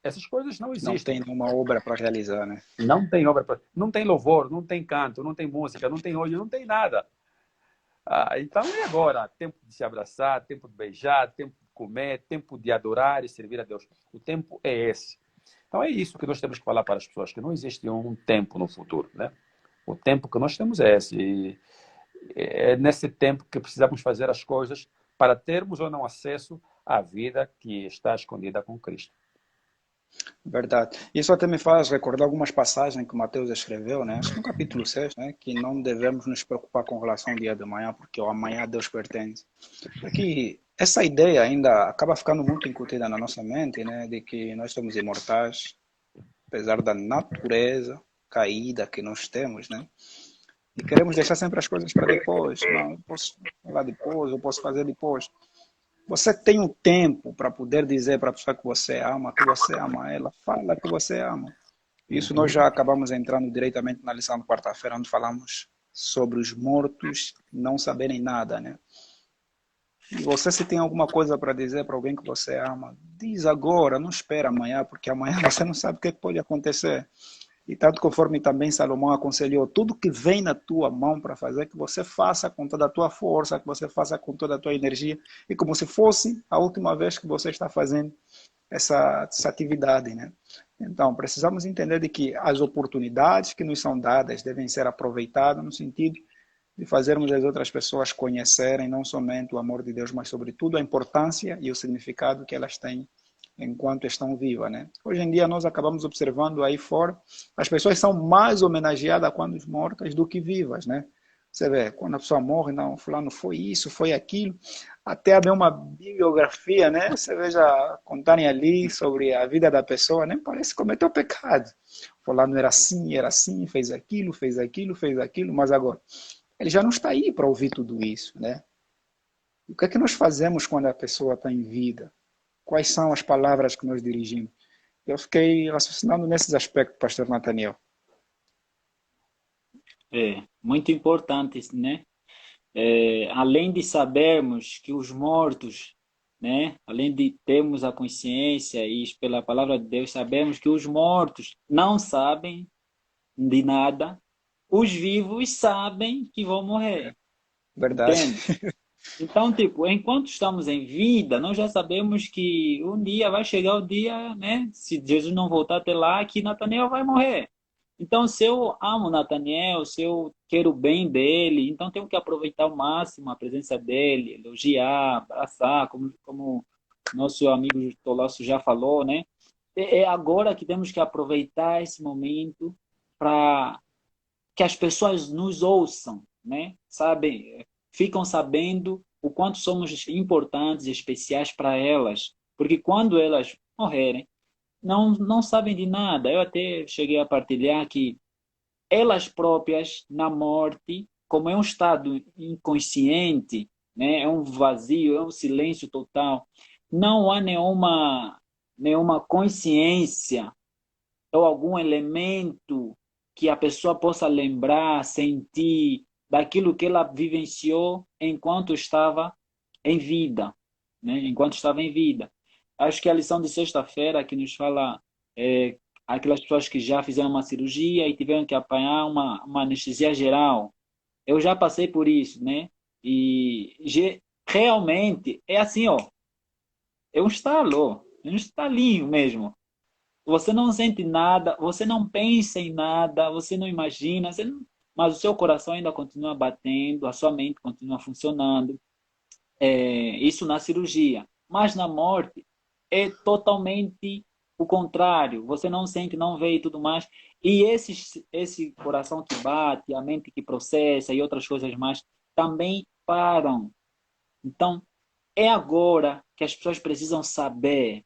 essas coisas não existem. Não tem nenhuma obra para realizar, né? Não tem obra, não tem louvor, não tem canto, não tem música, não tem hoje, não tem nada. Então é agora, tempo de se abraçar, tempo de beijar, tempo de comer, tempo de adorar e servir a Deus. O tempo é esse. Então é isso que nós temos que falar para as pessoas, que não existe um tempo no futuro, né? O tempo que nós temos é esse. E é nesse tempo que precisamos fazer as coisas para termos ou não acesso à vida que está escondida com Cristo. Verdade. Isso até me faz recordar algumas passagens que Mateus escreveu, né? Acho que no capítulo 6, né? Que não devemos nos preocupar com relação ao dia de amanhã, porque o amanhã a Deus pertence. Porque essa ideia ainda acaba ficando muito incutida na nossa mente, né? De que nós somos imortais, apesar da natureza caída que nós temos, né? E queremos deixar sempre as coisas para depois. Não, eu posso falar depois, eu posso fazer depois. Você tem um tempo para poder dizer para a pessoa que você ama ela, fala que você ama. Isso nós já acabamos entrando diretamente na lição de quarta-feira, onde falamos sobre os mortos não saberem nada, né? E você, se tem alguma coisa para dizer para alguém que você ama, diz agora, não espera amanhã, porque amanhã você não sabe o que pode acontecer. E tanto conforme também Salomão aconselhou, tudo que vem na tua mão para fazer, que você faça com toda a tua força, que você faça com toda a tua energia, e como se fosse a última vez que você está fazendo essa atividade, né? Então, precisamos entender de que as oportunidades que nos são dadas devem ser aproveitadas no sentido de fazermos as outras pessoas conhecerem não somente o amor de Deus, mas sobretudo a importância e o significado que elas têm enquanto estão vivas, né? Hoje em dia nós acabamos observando aí fora, as pessoas são mais homenageadas quando mortas do que vivas, né? Você vê, quando a pessoa morre, não, fulano foi isso, foi aquilo, até haver uma bibliografia, né? Você veja contarem ali sobre a vida da pessoa, nem parece que cometeu pecado. Fulano era assim, fez aquilo, fez aquilo, fez aquilo, mas agora ele já não está aí para ouvir tudo isso, né? O que é que nós fazemos quando a pessoa está em vida? Quais são as palavras que nós dirigimos? Eu fiquei raciocinando nesses aspectos, pastor Nathaniel. Muito importante, né? Além de sabermos que os mortos, né? Além de termos a consciência e pela palavra de Deus sabemos que os mortos não sabem de nada, os vivos sabem que vão morrer, Verdade. entende? Então, tipo, enquanto estamos em vida, nós já sabemos que um dia vai chegar o dia, né? Se Jesus não voltar até lá, que Natanael vai morrer. Então, se eu amo Natanael, se eu quero o bem dele, então tenho que aproveitar ao máximo a presença dele, elogiar, abraçar, como nosso amigo Tolosso já falou, né? É agora que temos que aproveitar esse momento para que as pessoas nos ouçam, né? Sabem, ficam sabendo o quanto somos importantes e especiais para elas, porque quando elas morrerem, não sabem de nada. Eu até cheguei a partilhar que elas próprias, na morte, como é um estado inconsciente, né? É um vazio, é um silêncio total, não há nenhuma consciência ou algum elemento que a pessoa possa lembrar, sentir daquilo que ela vivenciou enquanto estava em vida, né? Enquanto estava em vida. Acho que a lição de sexta-feira que nos fala aquelas pessoas que já fizeram uma cirurgia e tiveram que apanhar uma anestesia geral. Eu já passei por isso, né? E realmente é assim, ó, é um estalinho mesmo. Você não sente nada, você não pensa em nada, você não imagina, mas o seu coração ainda continua batendo, a sua mente continua funcionando. Isso na cirurgia. Mas na morte é totalmente o contrário. Você não sente, não vê e tudo mais. E esse coração que bate, a mente que processa e outras coisas mais também param. Então, é agora que as pessoas precisam saber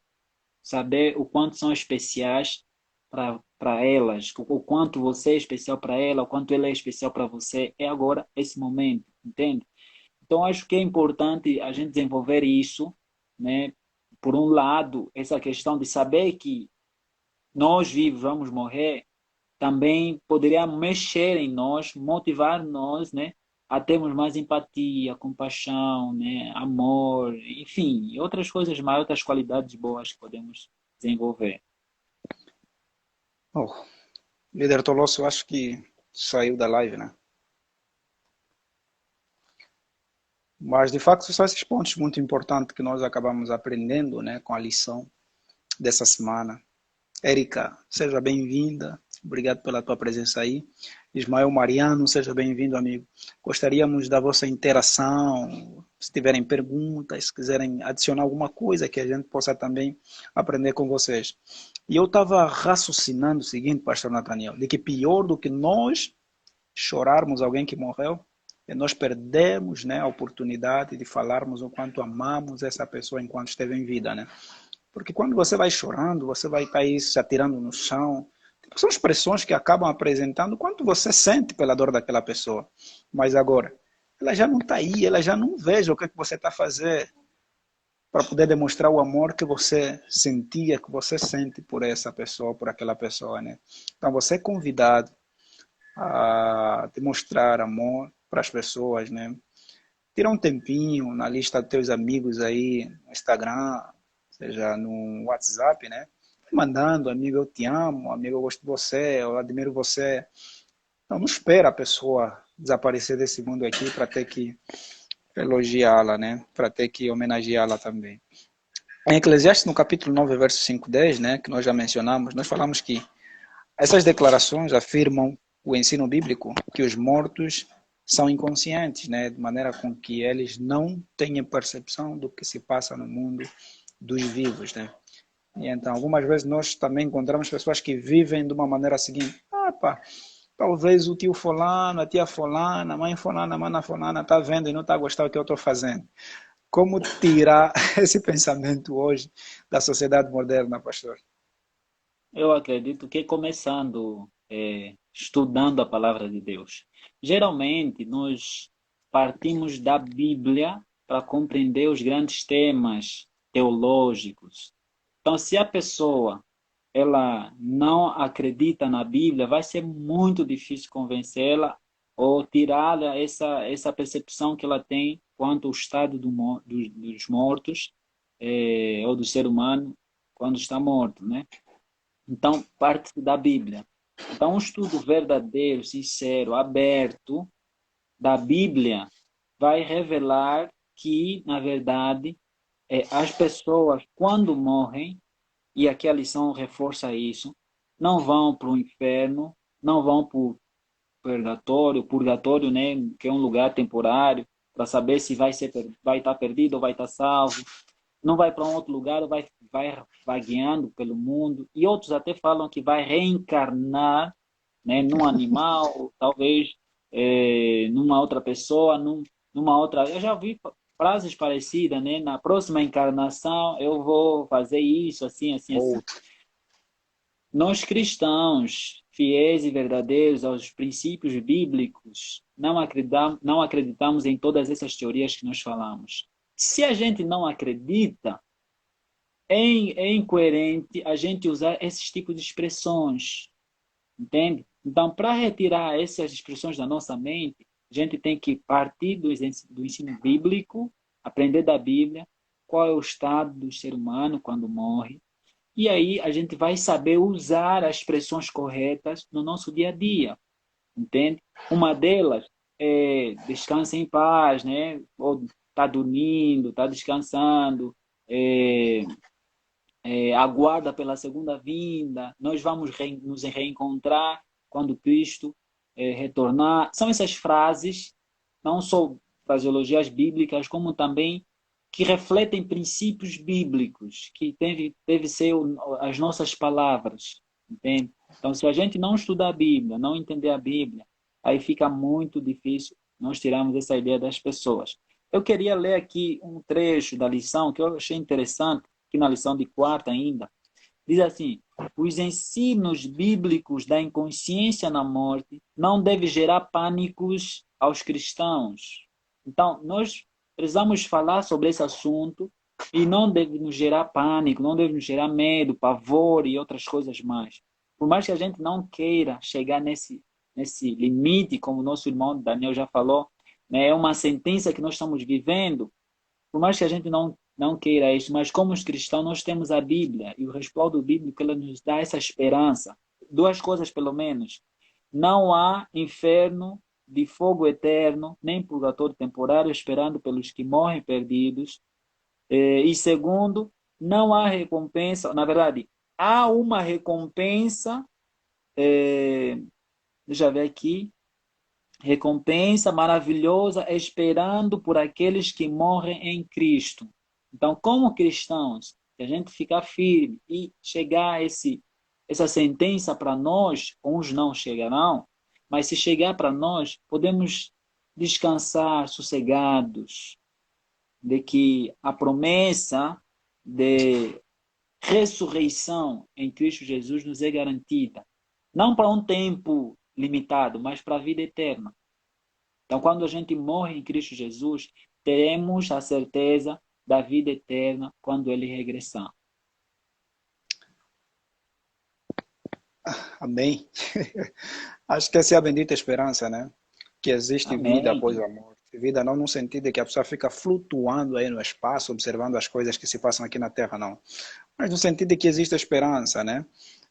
o quanto são especiais para elas, o quanto você é especial para ela, o quanto ela é especial para você. É agora esse momento, entende? Então, acho que é importante a gente desenvolver isso, né? Por um lado, essa questão de saber que nós vivos vamos morrer, também poderia mexer em nós, motivar nós, né? A termos mais empatia, compaixão, né? Amor, enfim, outras coisas mais, outras qualidades boas que podemos desenvolver. Oh, líder Tolosso, eu acho que saiu da live, né? Mas, de facto, são esses pontos muito importantes que nós acabamos aprendendo, né, com a lição dessa semana. Érica, seja bem-vinda. Obrigado pela tua presença aí. Ismael Mariano, seja bem-vindo, amigo. Gostaríamos da vossa interação, se tiverem perguntas, se quiserem adicionar alguma coisa que a gente possa também aprender com vocês. E eu estava raciocinando o seguinte, pastor Nathaniel, de que pior do que nós chorarmos alguém que morreu, é nós perdermos, né, a oportunidade de falarmos o quanto amamos essa pessoa enquanto esteve em vida, né? Porque quando você vai chorando, você vai estar aí se atirando no chão. São expressões que acabam apresentando o quanto você sente pela dor daquela pessoa. Mas agora, ela já não está aí, ela já não veja o que você está fazendo para poder demonstrar o amor que você sentia, que você sente por essa pessoa, por aquela pessoa, né? Então você é convidado a demonstrar amor para as pessoas, né? Tira um tempinho na lista dos teus amigos aí, no Instagram, seja no WhatsApp, né? Mandando, amigo, eu te amo, amigo, eu gosto de você, eu admiro você. Não espera a pessoa desaparecer desse mundo aqui para ter que elogiá-la, né? Para ter que homenageá-la também. Em Eclesiastes, no capítulo 9, verso 5 10, né, que nós já mencionamos, nós falamos que essas declarações afirmam o ensino bíblico que os mortos são inconscientes, né, de maneira com que eles não tenham percepção do que se passa no mundo dos vivos, né? E então, algumas vezes nós também encontramos pessoas que vivem de uma maneira seguinte: pá, talvez o tio fulano, a tia fulana, a mãe fulana, a mana fulana está vendo e não está a gostar do que eu estou fazendo. Como tirar esse pensamento hoje da sociedade moderna, pastor? Eu acredito que começando, estudando a palavra de Deus. Geralmente, nós partimos da Bíblia para compreender os grandes temas teológicos. Então, se a pessoa ela não acredita na Bíblia, vai ser muito difícil convencê-la ou tirá-la essa percepção que ela tem quanto ao estado dos mortos, ou do ser humano quando está morto, né? Então, parte da Bíblia. Então, um estudo verdadeiro, sincero, aberto da Bíblia vai revelar que, na verdade, as pessoas, quando morrem, e aqui a lição reforça isso, não vão para o inferno, não vão para o purgatório, né, que é um lugar temporário, para saber se vai estar perdido ou vai estar salvo. Não vai para um outro lugar, vai vagueando pelo mundo. E outros até falam que vai reencarnar, né, num animal, talvez numa outra pessoa, numa outra. Eu já vi frases parecidas, né? Na próxima encarnação eu vou fazer isso, assim, assim, assim. Outro. Nós cristãos, fiéis e verdadeiros aos princípios bíblicos, não acreditamos em todas essas teorias que nós falamos. Se a gente não acredita, é incoerente a gente usar esses tipos de expressões, entende? Então, para retirar essas expressões da nossa mente, a gente tem que partir do ensino bíblico, aprender da Bíblia, qual é o estado do ser humano quando morre, e aí a gente vai saber usar as expressões corretas no nosso dia a dia, entende? Uma delas é descansa em paz, né? Ou está dormindo, está descansando, é, aguarda pela segunda vinda, nós vamos nos reencontrar quando Cristo retornar. São essas frases, não só fraseologias bíblicas, como também que refletem princípios bíblicos, que deve ser as nossas palavras, entende? Então, se a gente não estudar a Bíblia, não entender a Bíblia, aí fica muito difícil nós tirarmos essa ideia das pessoas. Eu queria ler aqui um trecho da lição que eu achei interessante, que na lição de quarta ainda, diz assim: os ensinos bíblicos da inconsciência na morte não devem gerar pânicos aos cristãos. Então, nós precisamos falar sobre esse assunto e não deve nos gerar pânico, não deve nos gerar medo, pavor e outras coisas mais. Por mais que a gente não queira chegar nesse limite, como o nosso irmão Daniel já falou, né, é uma sentença que nós estamos vivendo, por mais que a gente não queira isso, mas como os cristãos nós temos a Bíblia e o respaldo bíblico ela nos dá essa esperança. Duas coisas pelo menos: não há inferno de fogo eterno, nem purgatório temporário esperando pelos que morrem perdidos. E segundo, não há recompensa, na verdade, há uma recompensa, deixa eu ver aqui, recompensa maravilhosa esperando por aqueles que morrem em Cristo. Então, como cristãos, se a gente ficar firme e chegar a essa sentença para nós, uns não chegarão, mas se chegar para nós, podemos descansar sossegados de que a promessa de ressurreição em Cristo Jesus nos é garantida. Não para um tempo limitado, mas para a vida eterna. Então, quando a gente morre em Cristo Jesus, teremos a certeza da vida eterna quando Ele regressar. Amém. Acho que essa é a bendita esperança, né? Que existe vida Amém. após a morte. Vida não no sentido de que a pessoa fica flutuando aí no espaço, observando as coisas que se passam aqui na Terra, não. Mas no sentido de que existe esperança, né?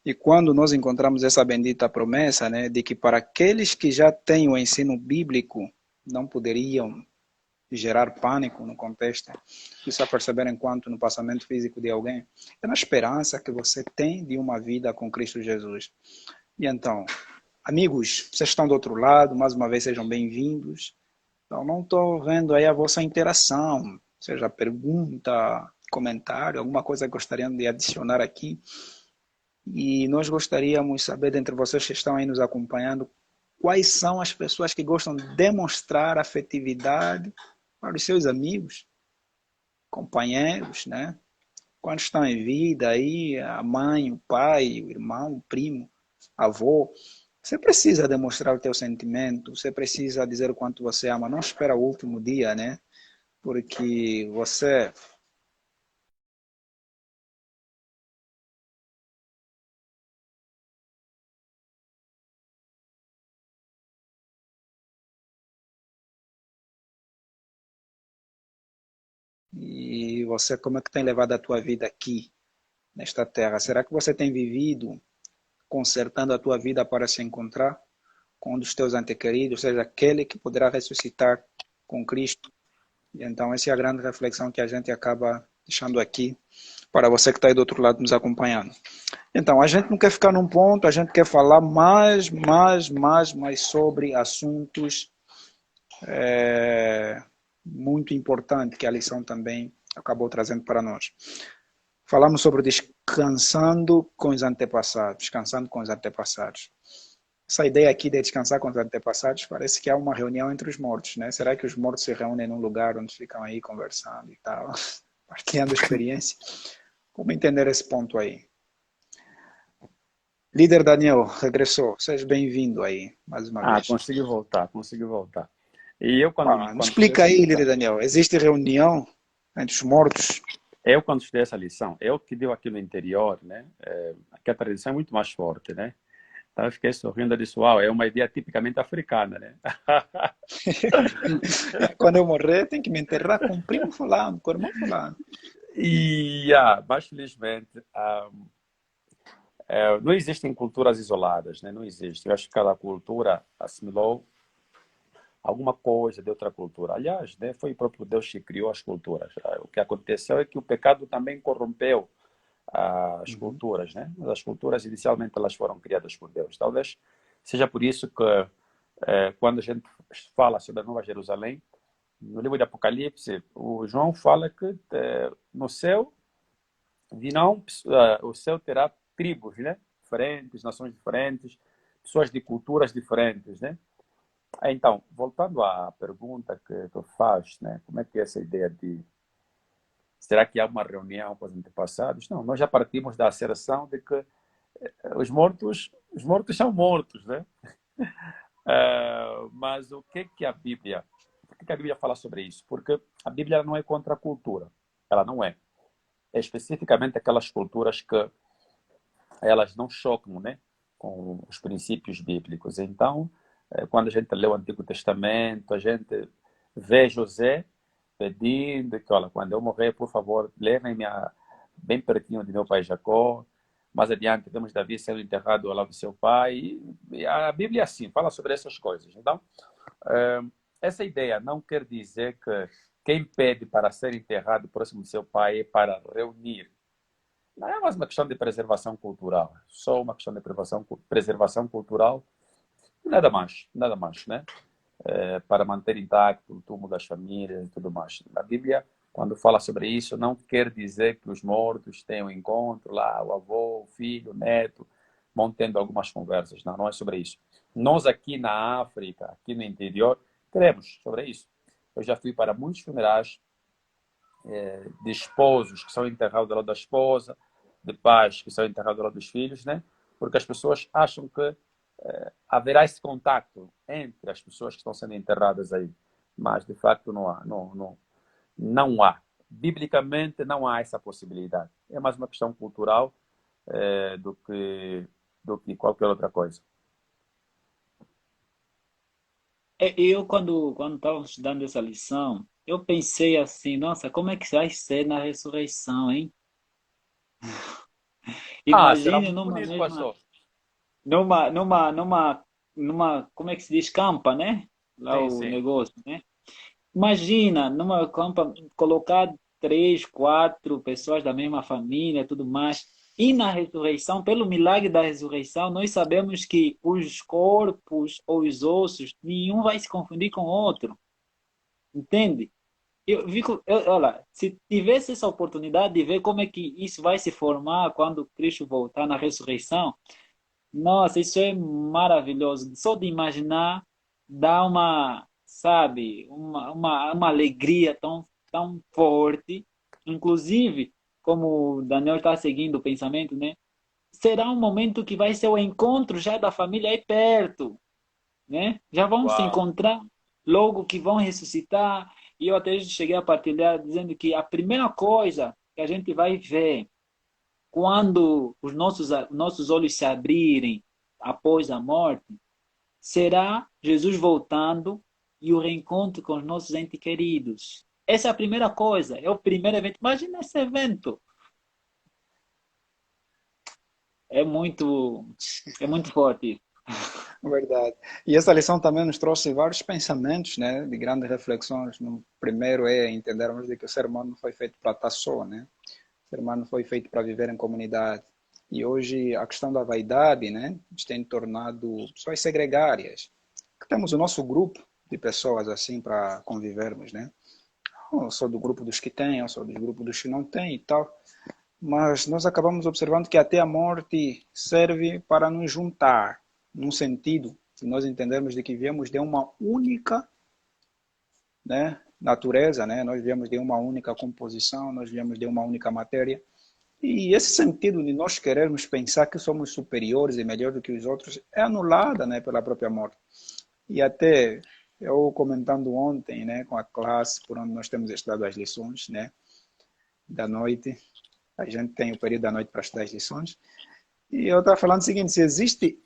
E quando nós encontramos essa bendita promessa, né, de que para aqueles que já têm o ensino bíblico, não poderiam gerar pânico no contexto, isso a perceber enquanto no passamento físico de alguém, é na esperança que você tem de uma vida com Cristo Jesus. E então, amigos, vocês estão do outro lado, mais uma vez sejam bem-vindos. Então, não estou vendo aí a vossa interação, seja pergunta, comentário, alguma coisa que gostariam de adicionar aqui. E nós gostaríamos de saber, dentre vocês que estão aí nos acompanhando, quais são as pessoas que gostam de demonstrar afetividade para os seus amigos, companheiros, né? Quando estão em vida aí, a mãe, o pai, o irmão, o primo, avô, você precisa demonstrar o teu sentimento, você precisa dizer o quanto você ama, não espera o último dia, né? Porque você e você como é que tem levado a tua vida aqui nesta terra? Será que você tem vivido consertando a tua vida para se encontrar com um dos teus antequeridos, seja aquele que poderá ressuscitar com Cristo? E então essa é a grande reflexão que a gente acaba deixando aqui para você que está aí do outro lado nos acompanhando. Então, a gente não quer ficar num ponto, a gente quer falar mais sobre assuntos muito importantes que a lição também acabou trazendo para nós. Falamos sobre descansando com os antepassados, descansando com os antepassados. Essa ideia aqui de descansar com os antepassados parece que é uma reunião entre os mortos, né? Será que os mortos se reúnem num lugar onde ficam aí conversando e tal, partilhando experiência? Como entender esse ponto aí? Líder Daniel, regressou. Seja bem-vindo aí, mais uma Ah, vez. consegui voltar, consegui voltar. E eu Me quando estudei explica essa aí, lição, líder Daniel, existe reunião entre os mortos? eu quando estudei essa lição, eu que deu aqui no interior, né? Aqui a tradição é muito mais forte, né? Então eu fiquei sorrindo e disse, uau, é uma ideia tipicamente africana, né? Quando eu morrer, tem que me enterrar com o primo fulano, com o irmão fulano. Mas felizmente, não existem culturas isoladas, né? Não existe. Eu acho que cada cultura assimilou alguma coisa de outra cultura. Aliás, né, foi o próprio Deus que criou as culturas. O que aconteceu é que o pecado também corrompeu as Uhum. culturas, né? Mas as culturas inicialmente elas foram criadas por Deus. Talvez seja por isso que quando a gente fala sobre a Nova Jerusalém, no livro de Apocalipse, o João fala que no céu virão, o céu terá tribos, né? Diferentes, nações diferentes, pessoas de culturas diferentes, né? Então, voltando à pergunta que tu faz, né? Como é que é essa ideia de será que há uma reunião com os antepassados? Não, nós já partimos da asserção de que os mortos são mortos, né? Mas o que a Bíblia, por que a Bíblia fala sobre isso? Porque a Bíblia não é contra a cultura, ela não é. É especificamente aquelas culturas que elas não chocam, né, com os princípios bíblicos. Então, quando a gente lê o Antigo Testamento, a gente vê José pedindo que, olha, quando eu morrer, por favor, levem-me bem pertinho de meu pai Jacó. Mais adiante, temos Davi sendo enterrado ao lado do seu pai. E a Bíblia, assim, fala sobre essas coisas. Então, essa ideia não quer dizer que quem pede para ser enterrado próximo do seu pai é para reunir. Não é mais uma questão de preservação cultural, só uma questão de preservação cultural, nada mais, né? Para manter intacto o túmulo das famílias e tudo mais. A Bíblia, quando fala sobre isso, não quer dizer que os mortos tenham um encontro lá, o avô, o filho, o neto, vão tendo algumas conversas. Não, não é sobre isso. Nós aqui na África, aqui no interior, queremos sobre isso. Eu já fui para muitos funerais de esposos que são enterrados ao lado da esposa, de pais que são enterrados ao lado dos filhos, né? Porque as pessoas acham que haverá esse contato entre as pessoas que estão sendo enterradas aí, mas de facto não há, não há. Biblicamente não há essa possibilidade. É mais uma questão cultural do que do que qualquer outra coisa. Eu, quando estava estudando essa lição, eu pensei assim, nossa, como é que vai ser na ressurreição, hein? Ah, será Imagine muito bonito, pastor. numa, numa, numa, como é que se diz? Campa, né? Lá Sim, o sim. negócio, né? Imagina, numa campa, colocar três, quatro pessoas da mesma família, tudo mais. E na ressurreição, pelo milagre da ressurreição, nós sabemos que os corpos ou os ossos, nenhum vai se confundir com o outro. Entende? Olha, se tivesse essa oportunidade de ver como é que isso vai se formar quando Cristo voltar na ressurreição, nossa, isso é maravilhoso. Só de imaginar dá uma, sabe, uma alegria tão forte. Inclusive, como o Daniel está seguindo o pensamento, né? Será um momento que vai ser o encontro já da família aí perto, né? Já vão se Uau, encontrar logo que vão ressuscitar. E eu até cheguei a partilhar dizendo que a primeira coisa que a gente vai ver quando os nossos olhos se abrirem após a morte, será Jesus voltando e o reencontro com os nossos entes queridos. Essa é a primeira coisa, é o primeiro evento. Imagina esse evento. É muito, é muito forte. Verdade. E essa lição também nos trouxe vários pensamentos, né, de grandes reflexões. No primeiro é entendermos de que o ser humano não foi feito para estar só, né? O ser humano foi feito para viver em comunidade. E hoje a questão da vaidade, né, nos tem tornado pessoas segregárias. Que temos o nosso grupo de pessoas assim para convivermos, né? Eu sou do grupo dos que têm, eu sou do grupo dos que não têm e tal. Mas nós acabamos observando que até a morte serve para nos juntar, num sentido que nós entendemos de que viemos de uma única, né, natureza, né? Nós viemos de uma única composição, nós viemos de uma única matéria. E esse sentido de nós querermos pensar que somos superiores e melhor do que os outros é anulada, né, pela própria morte. E até eu comentando ontem, né, com a classe por onde nós temos estudado as lições, né, da noite, a gente tem o período da noite para estudar as lições, e eu estava falando o seguinte, se existe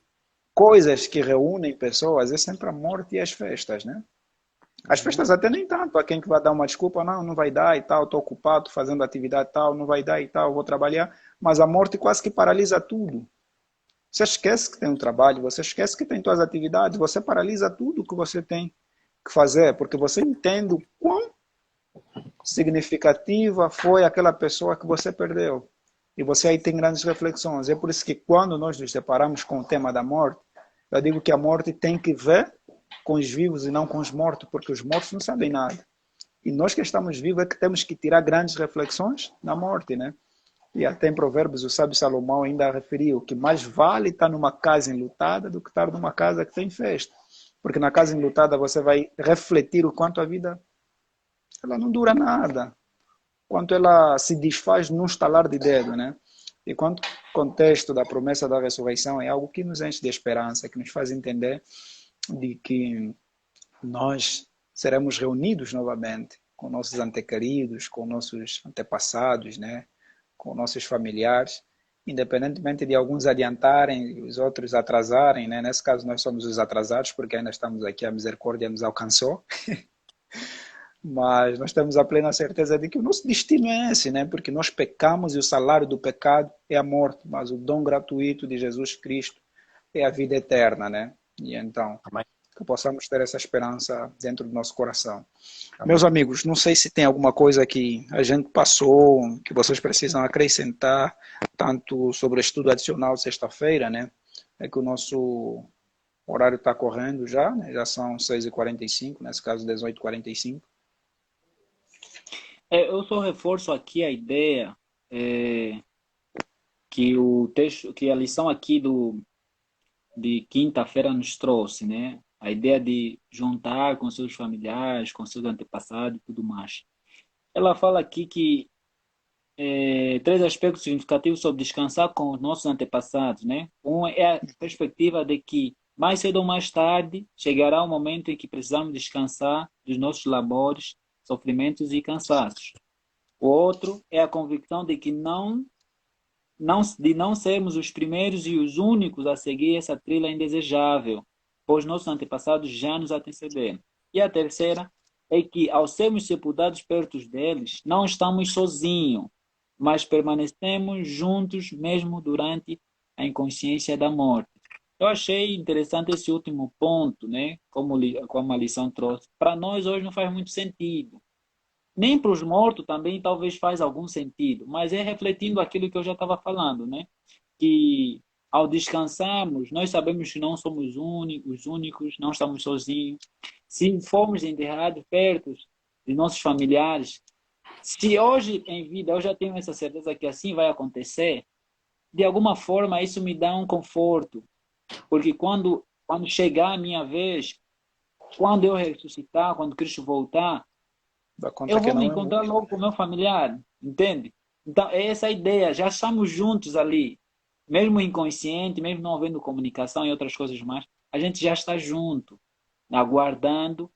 coisas que reúnem pessoas, é sempre a morte e as festas, né? As uhum. festas até nem tanto, a quem que vai dar uma desculpa, não, não vai dar e tal, estou ocupado fazendo atividade tal, não vai dar e tal, vou trabalhar, mas a morte quase que paralisa tudo. Você esquece que tem um trabalho, você esquece que tem suas atividades, você paralisa tudo que você tem que fazer, porque você entende o quão significativa foi aquela pessoa que você perdeu. E você aí tem grandes reflexões. É por isso que quando nós nos deparamos com o tema da morte, eu digo que a morte tem que ver com os vivos e não com os mortos, porque os mortos não sabem nada. E nós que estamos vivos é que temos que tirar grandes reflexões na morte, né? E até em Provérbios o sábio Salomão ainda referiu que mais vale estar numa casa enlutada do que estar numa casa que tem festa. Porque na casa enlutada você vai refletir o quanto a vida ela não dura nada, quanto ela se desfaz num estalar de dedo, né? E quanto o contexto da promessa da ressurreição é algo que nos enche de esperança, que nos faz entender de que nós seremos reunidos novamente com nossos antequeridos, com nossos antepassados, né? Com nossos familiares, independentemente de alguns adiantarem e os outros atrasarem, né? Nesse caso nós somos os atrasados porque ainda estamos aqui, a misericórdia nos alcançou, mas nós temos a plena certeza de que o nosso destino é esse, né? Porque nós pecamos e o salário do pecado é a morte, mas o dom gratuito de Jesus Cristo é a vida eterna, né? E então, Amém. que possamos ter essa esperança dentro do nosso coração. Meus Amém. amigos, não sei se tem alguma coisa que a gente passou, que vocês precisam acrescentar, tanto sobre o estudo adicional sexta-feira, né? É que o nosso horário está correndo já, né? Já são 6h45, nesse caso 18h45. Eu só reforço aqui a ideia que o texto, que a lição aqui de quinta-feira nos trouxe, né? A ideia de juntar com seus familiares, com seus antepassados e tudo mais. Ela fala aqui que três aspectos significativos sobre descansar com os nossos antepassados, né? Um é a perspectiva de que mais cedo ou mais tarde chegará o momento em que precisamos descansar dos nossos labores, sofrimentos e cansaços. O outro é a convicção de que de não sermos os primeiros e os únicos a seguir essa trilha indesejável, pois nossos antepassados já nos antecederam. E a terceira é que, ao sermos sepultados perto deles, não estamos sozinhos, mas permanecemos juntos mesmo durante a inconsciência da morte. Eu achei interessante esse último ponto, né? Como a lição trouxe. Para nós hoje não faz muito sentido. Nem para os mortos também talvez faz algum sentido, mas é refletindo aquilo que eu já estava falando, né? Que ao descansarmos, nós sabemos que não somos os únicos, não estamos sozinhos. Se formos enterrados perto de nossos familiares, se hoje em vida eu já tenho essa certeza que assim vai acontecer, de alguma forma isso me dá um conforto, porque quando chegar a minha vez, quando eu ressuscitar, quando Cristo voltar, Dá conta eu que vou me não é encontrar muito, logo com o meu familiar, entende? Então, é essa a ideia, já estamos juntos ali, mesmo inconsciente, mesmo não havendo comunicação e outras coisas mais, a gente já está junto, aguardando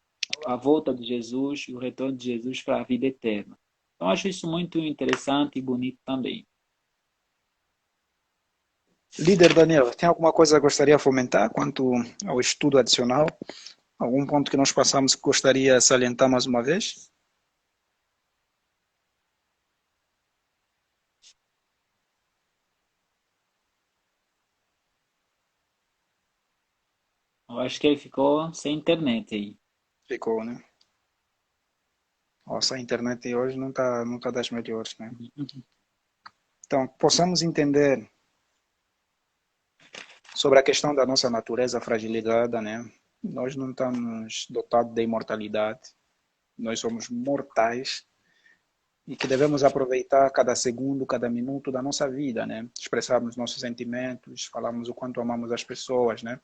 a volta de Jesus e o retorno de Jesus para a vida eterna. Então, acho isso muito interessante e bonito também. Líder Daniel, tem alguma coisa que gostaria de fomentar quanto ao estudo adicional? Algum ponto que nós passamos que gostaria de salientar mais uma vez? Eu acho que ele ficou sem internet aí. Ficou, né? Nossa, a internet hoje não tá das melhores, né? Então, possamos entender sobre a questão da nossa natureza fragilizada, né? Nós não estamos dotados de imortalidade, nós somos mortais e que devemos aproveitar cada segundo, cada minuto da nossa vida, né? Expressarmos nossos sentimentos, falarmos o quanto amamos as pessoas, né?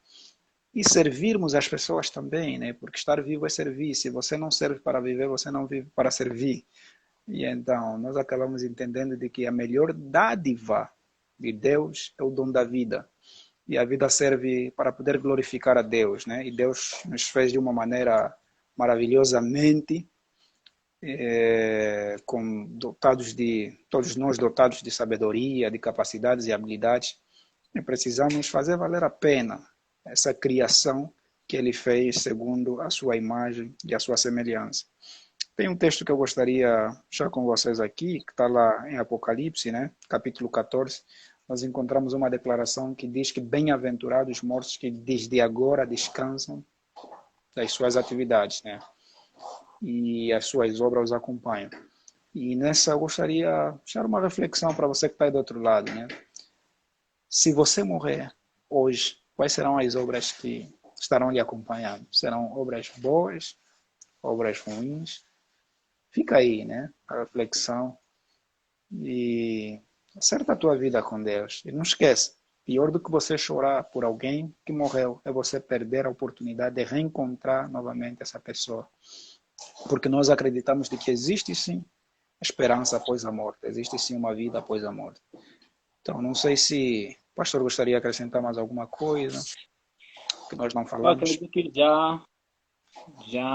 E servirmos as pessoas também, né? Porque estar vivo é servir. Se você não serve para viver, você não vive para servir. E então, nós acabamos entendendo de que a melhor dádiva de Deus é o dom da vida. E a vida serve para poder glorificar a Deus, né? E Deus nos fez de uma maneira maravilhosamente, todos nós dotados de sabedoria, de capacidades e habilidades, e precisamos fazer valer a pena essa criação que ele fez segundo a sua imagem e a sua semelhança. Tem um texto que eu gostaria de deixar com vocês aqui, que está lá em Apocalipse, né? Capítulo 14. Nós encontramos uma declaração que diz que bem-aventurados os mortos que desde agora descansam das suas atividades, né? E as suas obras os acompanham. E nessa eu gostaria de deixar uma reflexão para você que está aí do outro lado, né? Se você morrer hoje, quais serão as obras que estarão lhe acompanhando? Serão obras boas, obras ruins? Fica aí, né? A reflexão e acerta a tua vida com Deus. E não esquece, pior do que você chorar por alguém que morreu é você perder a oportunidade de reencontrar novamente essa pessoa. Porque nós acreditamos de que existe sim esperança após a morte, existe sim uma vida após a morte. Então, não sei se o pastor gostaria de acrescentar mais alguma coisa que nós não Eu falamos. acredito que já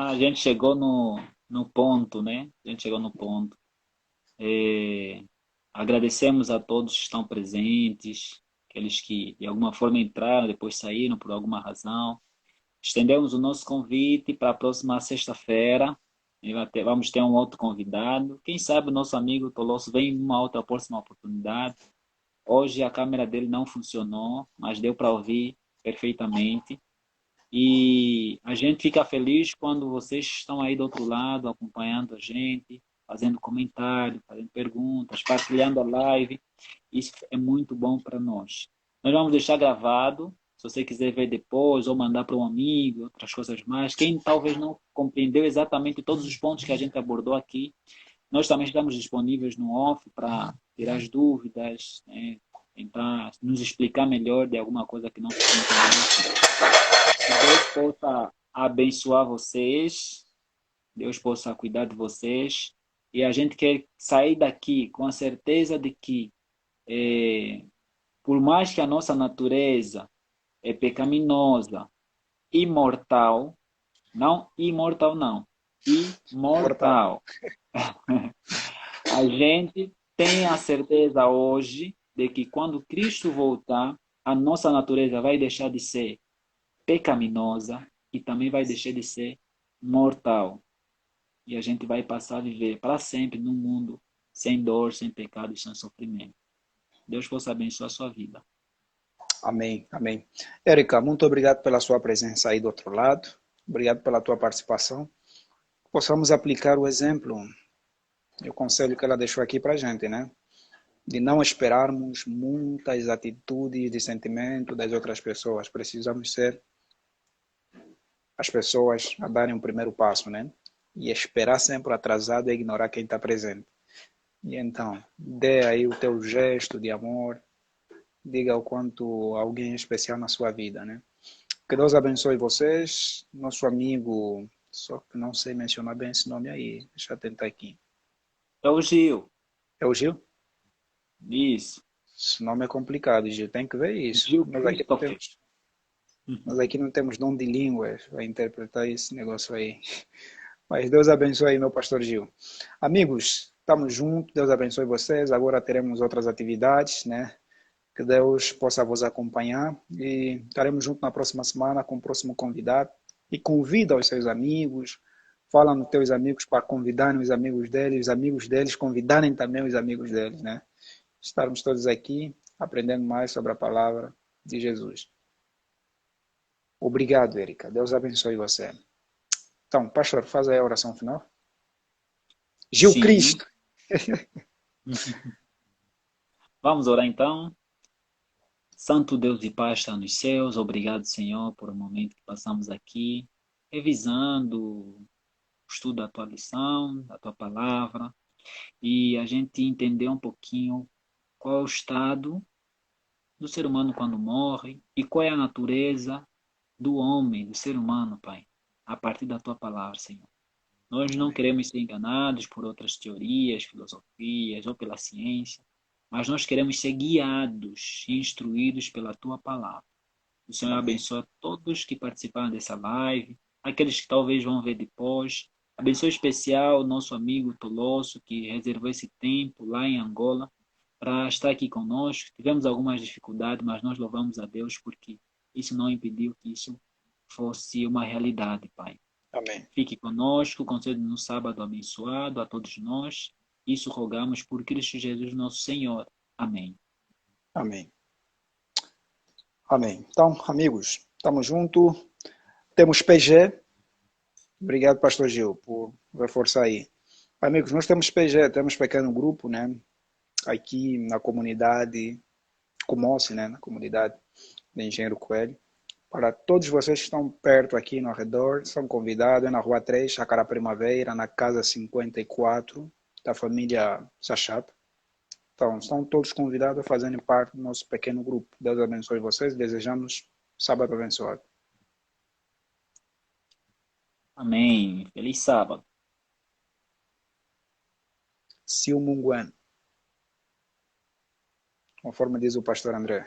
a gente chegou no ponto, né? A gente chegou no ponto. Agradecemos a todos que estão presentes, aqueles que de alguma forma entraram, depois saíram por alguma razão. Estendemos o nosso convite para a próxima sexta-feira. Vamos ter um outro convidado. Quem sabe o nosso amigo Tolosso vem em uma outra próxima oportunidade. Hoje a câmera dele não funcionou, mas deu para ouvir perfeitamente. E a gente fica feliz quando vocês estão aí do outro lado, acompanhando a gente, fazendo comentário, fazendo perguntas, partilhando a live. Isso é muito bom para nós. Nós vamos deixar gravado, se você quiser ver depois, ou mandar para um amigo, outras coisas mais. Quem talvez não compreendeu exatamente todos os pontos que a gente abordou aqui, nós também estamos disponíveis no off para tirar as dúvidas, né? Tentar nos explicar melhor de alguma coisa que não ficou entendendo. Que Deus possa abençoar vocês, Deus possa cuidar de vocês, e a gente quer sair daqui com a certeza de que, por mais que a nossa natureza é pecaminosa, imortal, não imortal não, Mortal. imortal, a gente tem a certeza hoje de que quando Cristo voltar, a nossa natureza vai deixar de ser pecaminosa e também vai deixar de ser mortal. E a gente vai passar a viver para sempre num mundo sem dor, sem pecado e sem sofrimento. Deus possa abençoar a sua vida. Amém, amém. Érica, muito obrigado pela sua presença aí do outro lado. Obrigado pela tua participação. Possamos aplicar o exemplo e o conselho que ela deixou aqui para a gente, né? De não esperarmos muitas atitudes de sentimento das outras pessoas. Precisamos ser as pessoas a darem o primeiro passo, né? E esperar sempre atrasado é ignorar quem está presente. E então, dê aí o teu gesto de amor, diga o quanto alguém é especial na sua vida, né? Que Deus abençoe vocês. Nosso amigo, só que não sei mencionar bem esse nome aí, deixa eu tentar aqui. É o Gil. É o Gil? Isso. Esse nome é complicado, Gil, tem que ver isso. Gil Christopher. Nós aqui não temos dom de línguas para interpretar esse negócio aí. Mas Deus abençoe aí, meu pastor Gil. Amigos, estamos juntos, Deus abençoe vocês. Agora teremos outras atividades, né? Que Deus possa vos acompanhar e estaremos juntos na próxima semana com o próximo convidado. E convida os seus amigos, fala nos teus amigos para convidarem os amigos deles convidarem também os amigos deles, né? Estarmos todos aqui aprendendo mais sobre a palavra de Jesus. Obrigado, Érica. Deus abençoe você. Então, pastor, faz aí a oração final. Gil Sim. Cristo. Vamos orar então. Santo Deus de paz está nos céus. Obrigado, Senhor, por o momento que passamos aqui, revisando o estudo da tua lição, da tua palavra, e a gente entender um pouquinho qual é o estado do ser humano quando morre e qual é a natureza do homem, do ser humano, Pai, a partir da tua palavra, Senhor. Nós não queremos ser enganados por outras teorias, filosofias ou pela ciência, mas nós queremos ser guiados e instruídos pela tua palavra. O Senhor abençoa todos que participaram dessa live, aqueles que talvez vão ver depois. Abençoa especial o nosso amigo Tolosso, que reservou esse tempo lá em Angola para estar aqui conosco. Tivemos algumas dificuldades, mas nós louvamos a Deus porque isso não impediu que isso fosse uma realidade, Pai. Amém. Fique conosco, conceda-nos um sábado abençoado a todos nós. Isso rogamos por Cristo Jesus, nosso Senhor. Amém. Amém. Amém. Então, amigos, estamos juntos. Temos PG. Obrigado, pastor Gil, por reforçar aí. Amigos, nós temos PG, temos pequeno grupo, né? Aqui na comunidade, Comoce, né? Na comunidade de Engenheiro Coelho. Para todos vocês que estão perto aqui no redor, são convidados, é na Rua 3, Chácara Primavera, na Casa 54, da família Sachap. Então, estão todos convidados a fazerem parte do nosso pequeno grupo. Deus abençoe vocês, desejamos sábado abençoado. Amém. Feliz sábado. Siu Munguan, conforme diz o pastor André.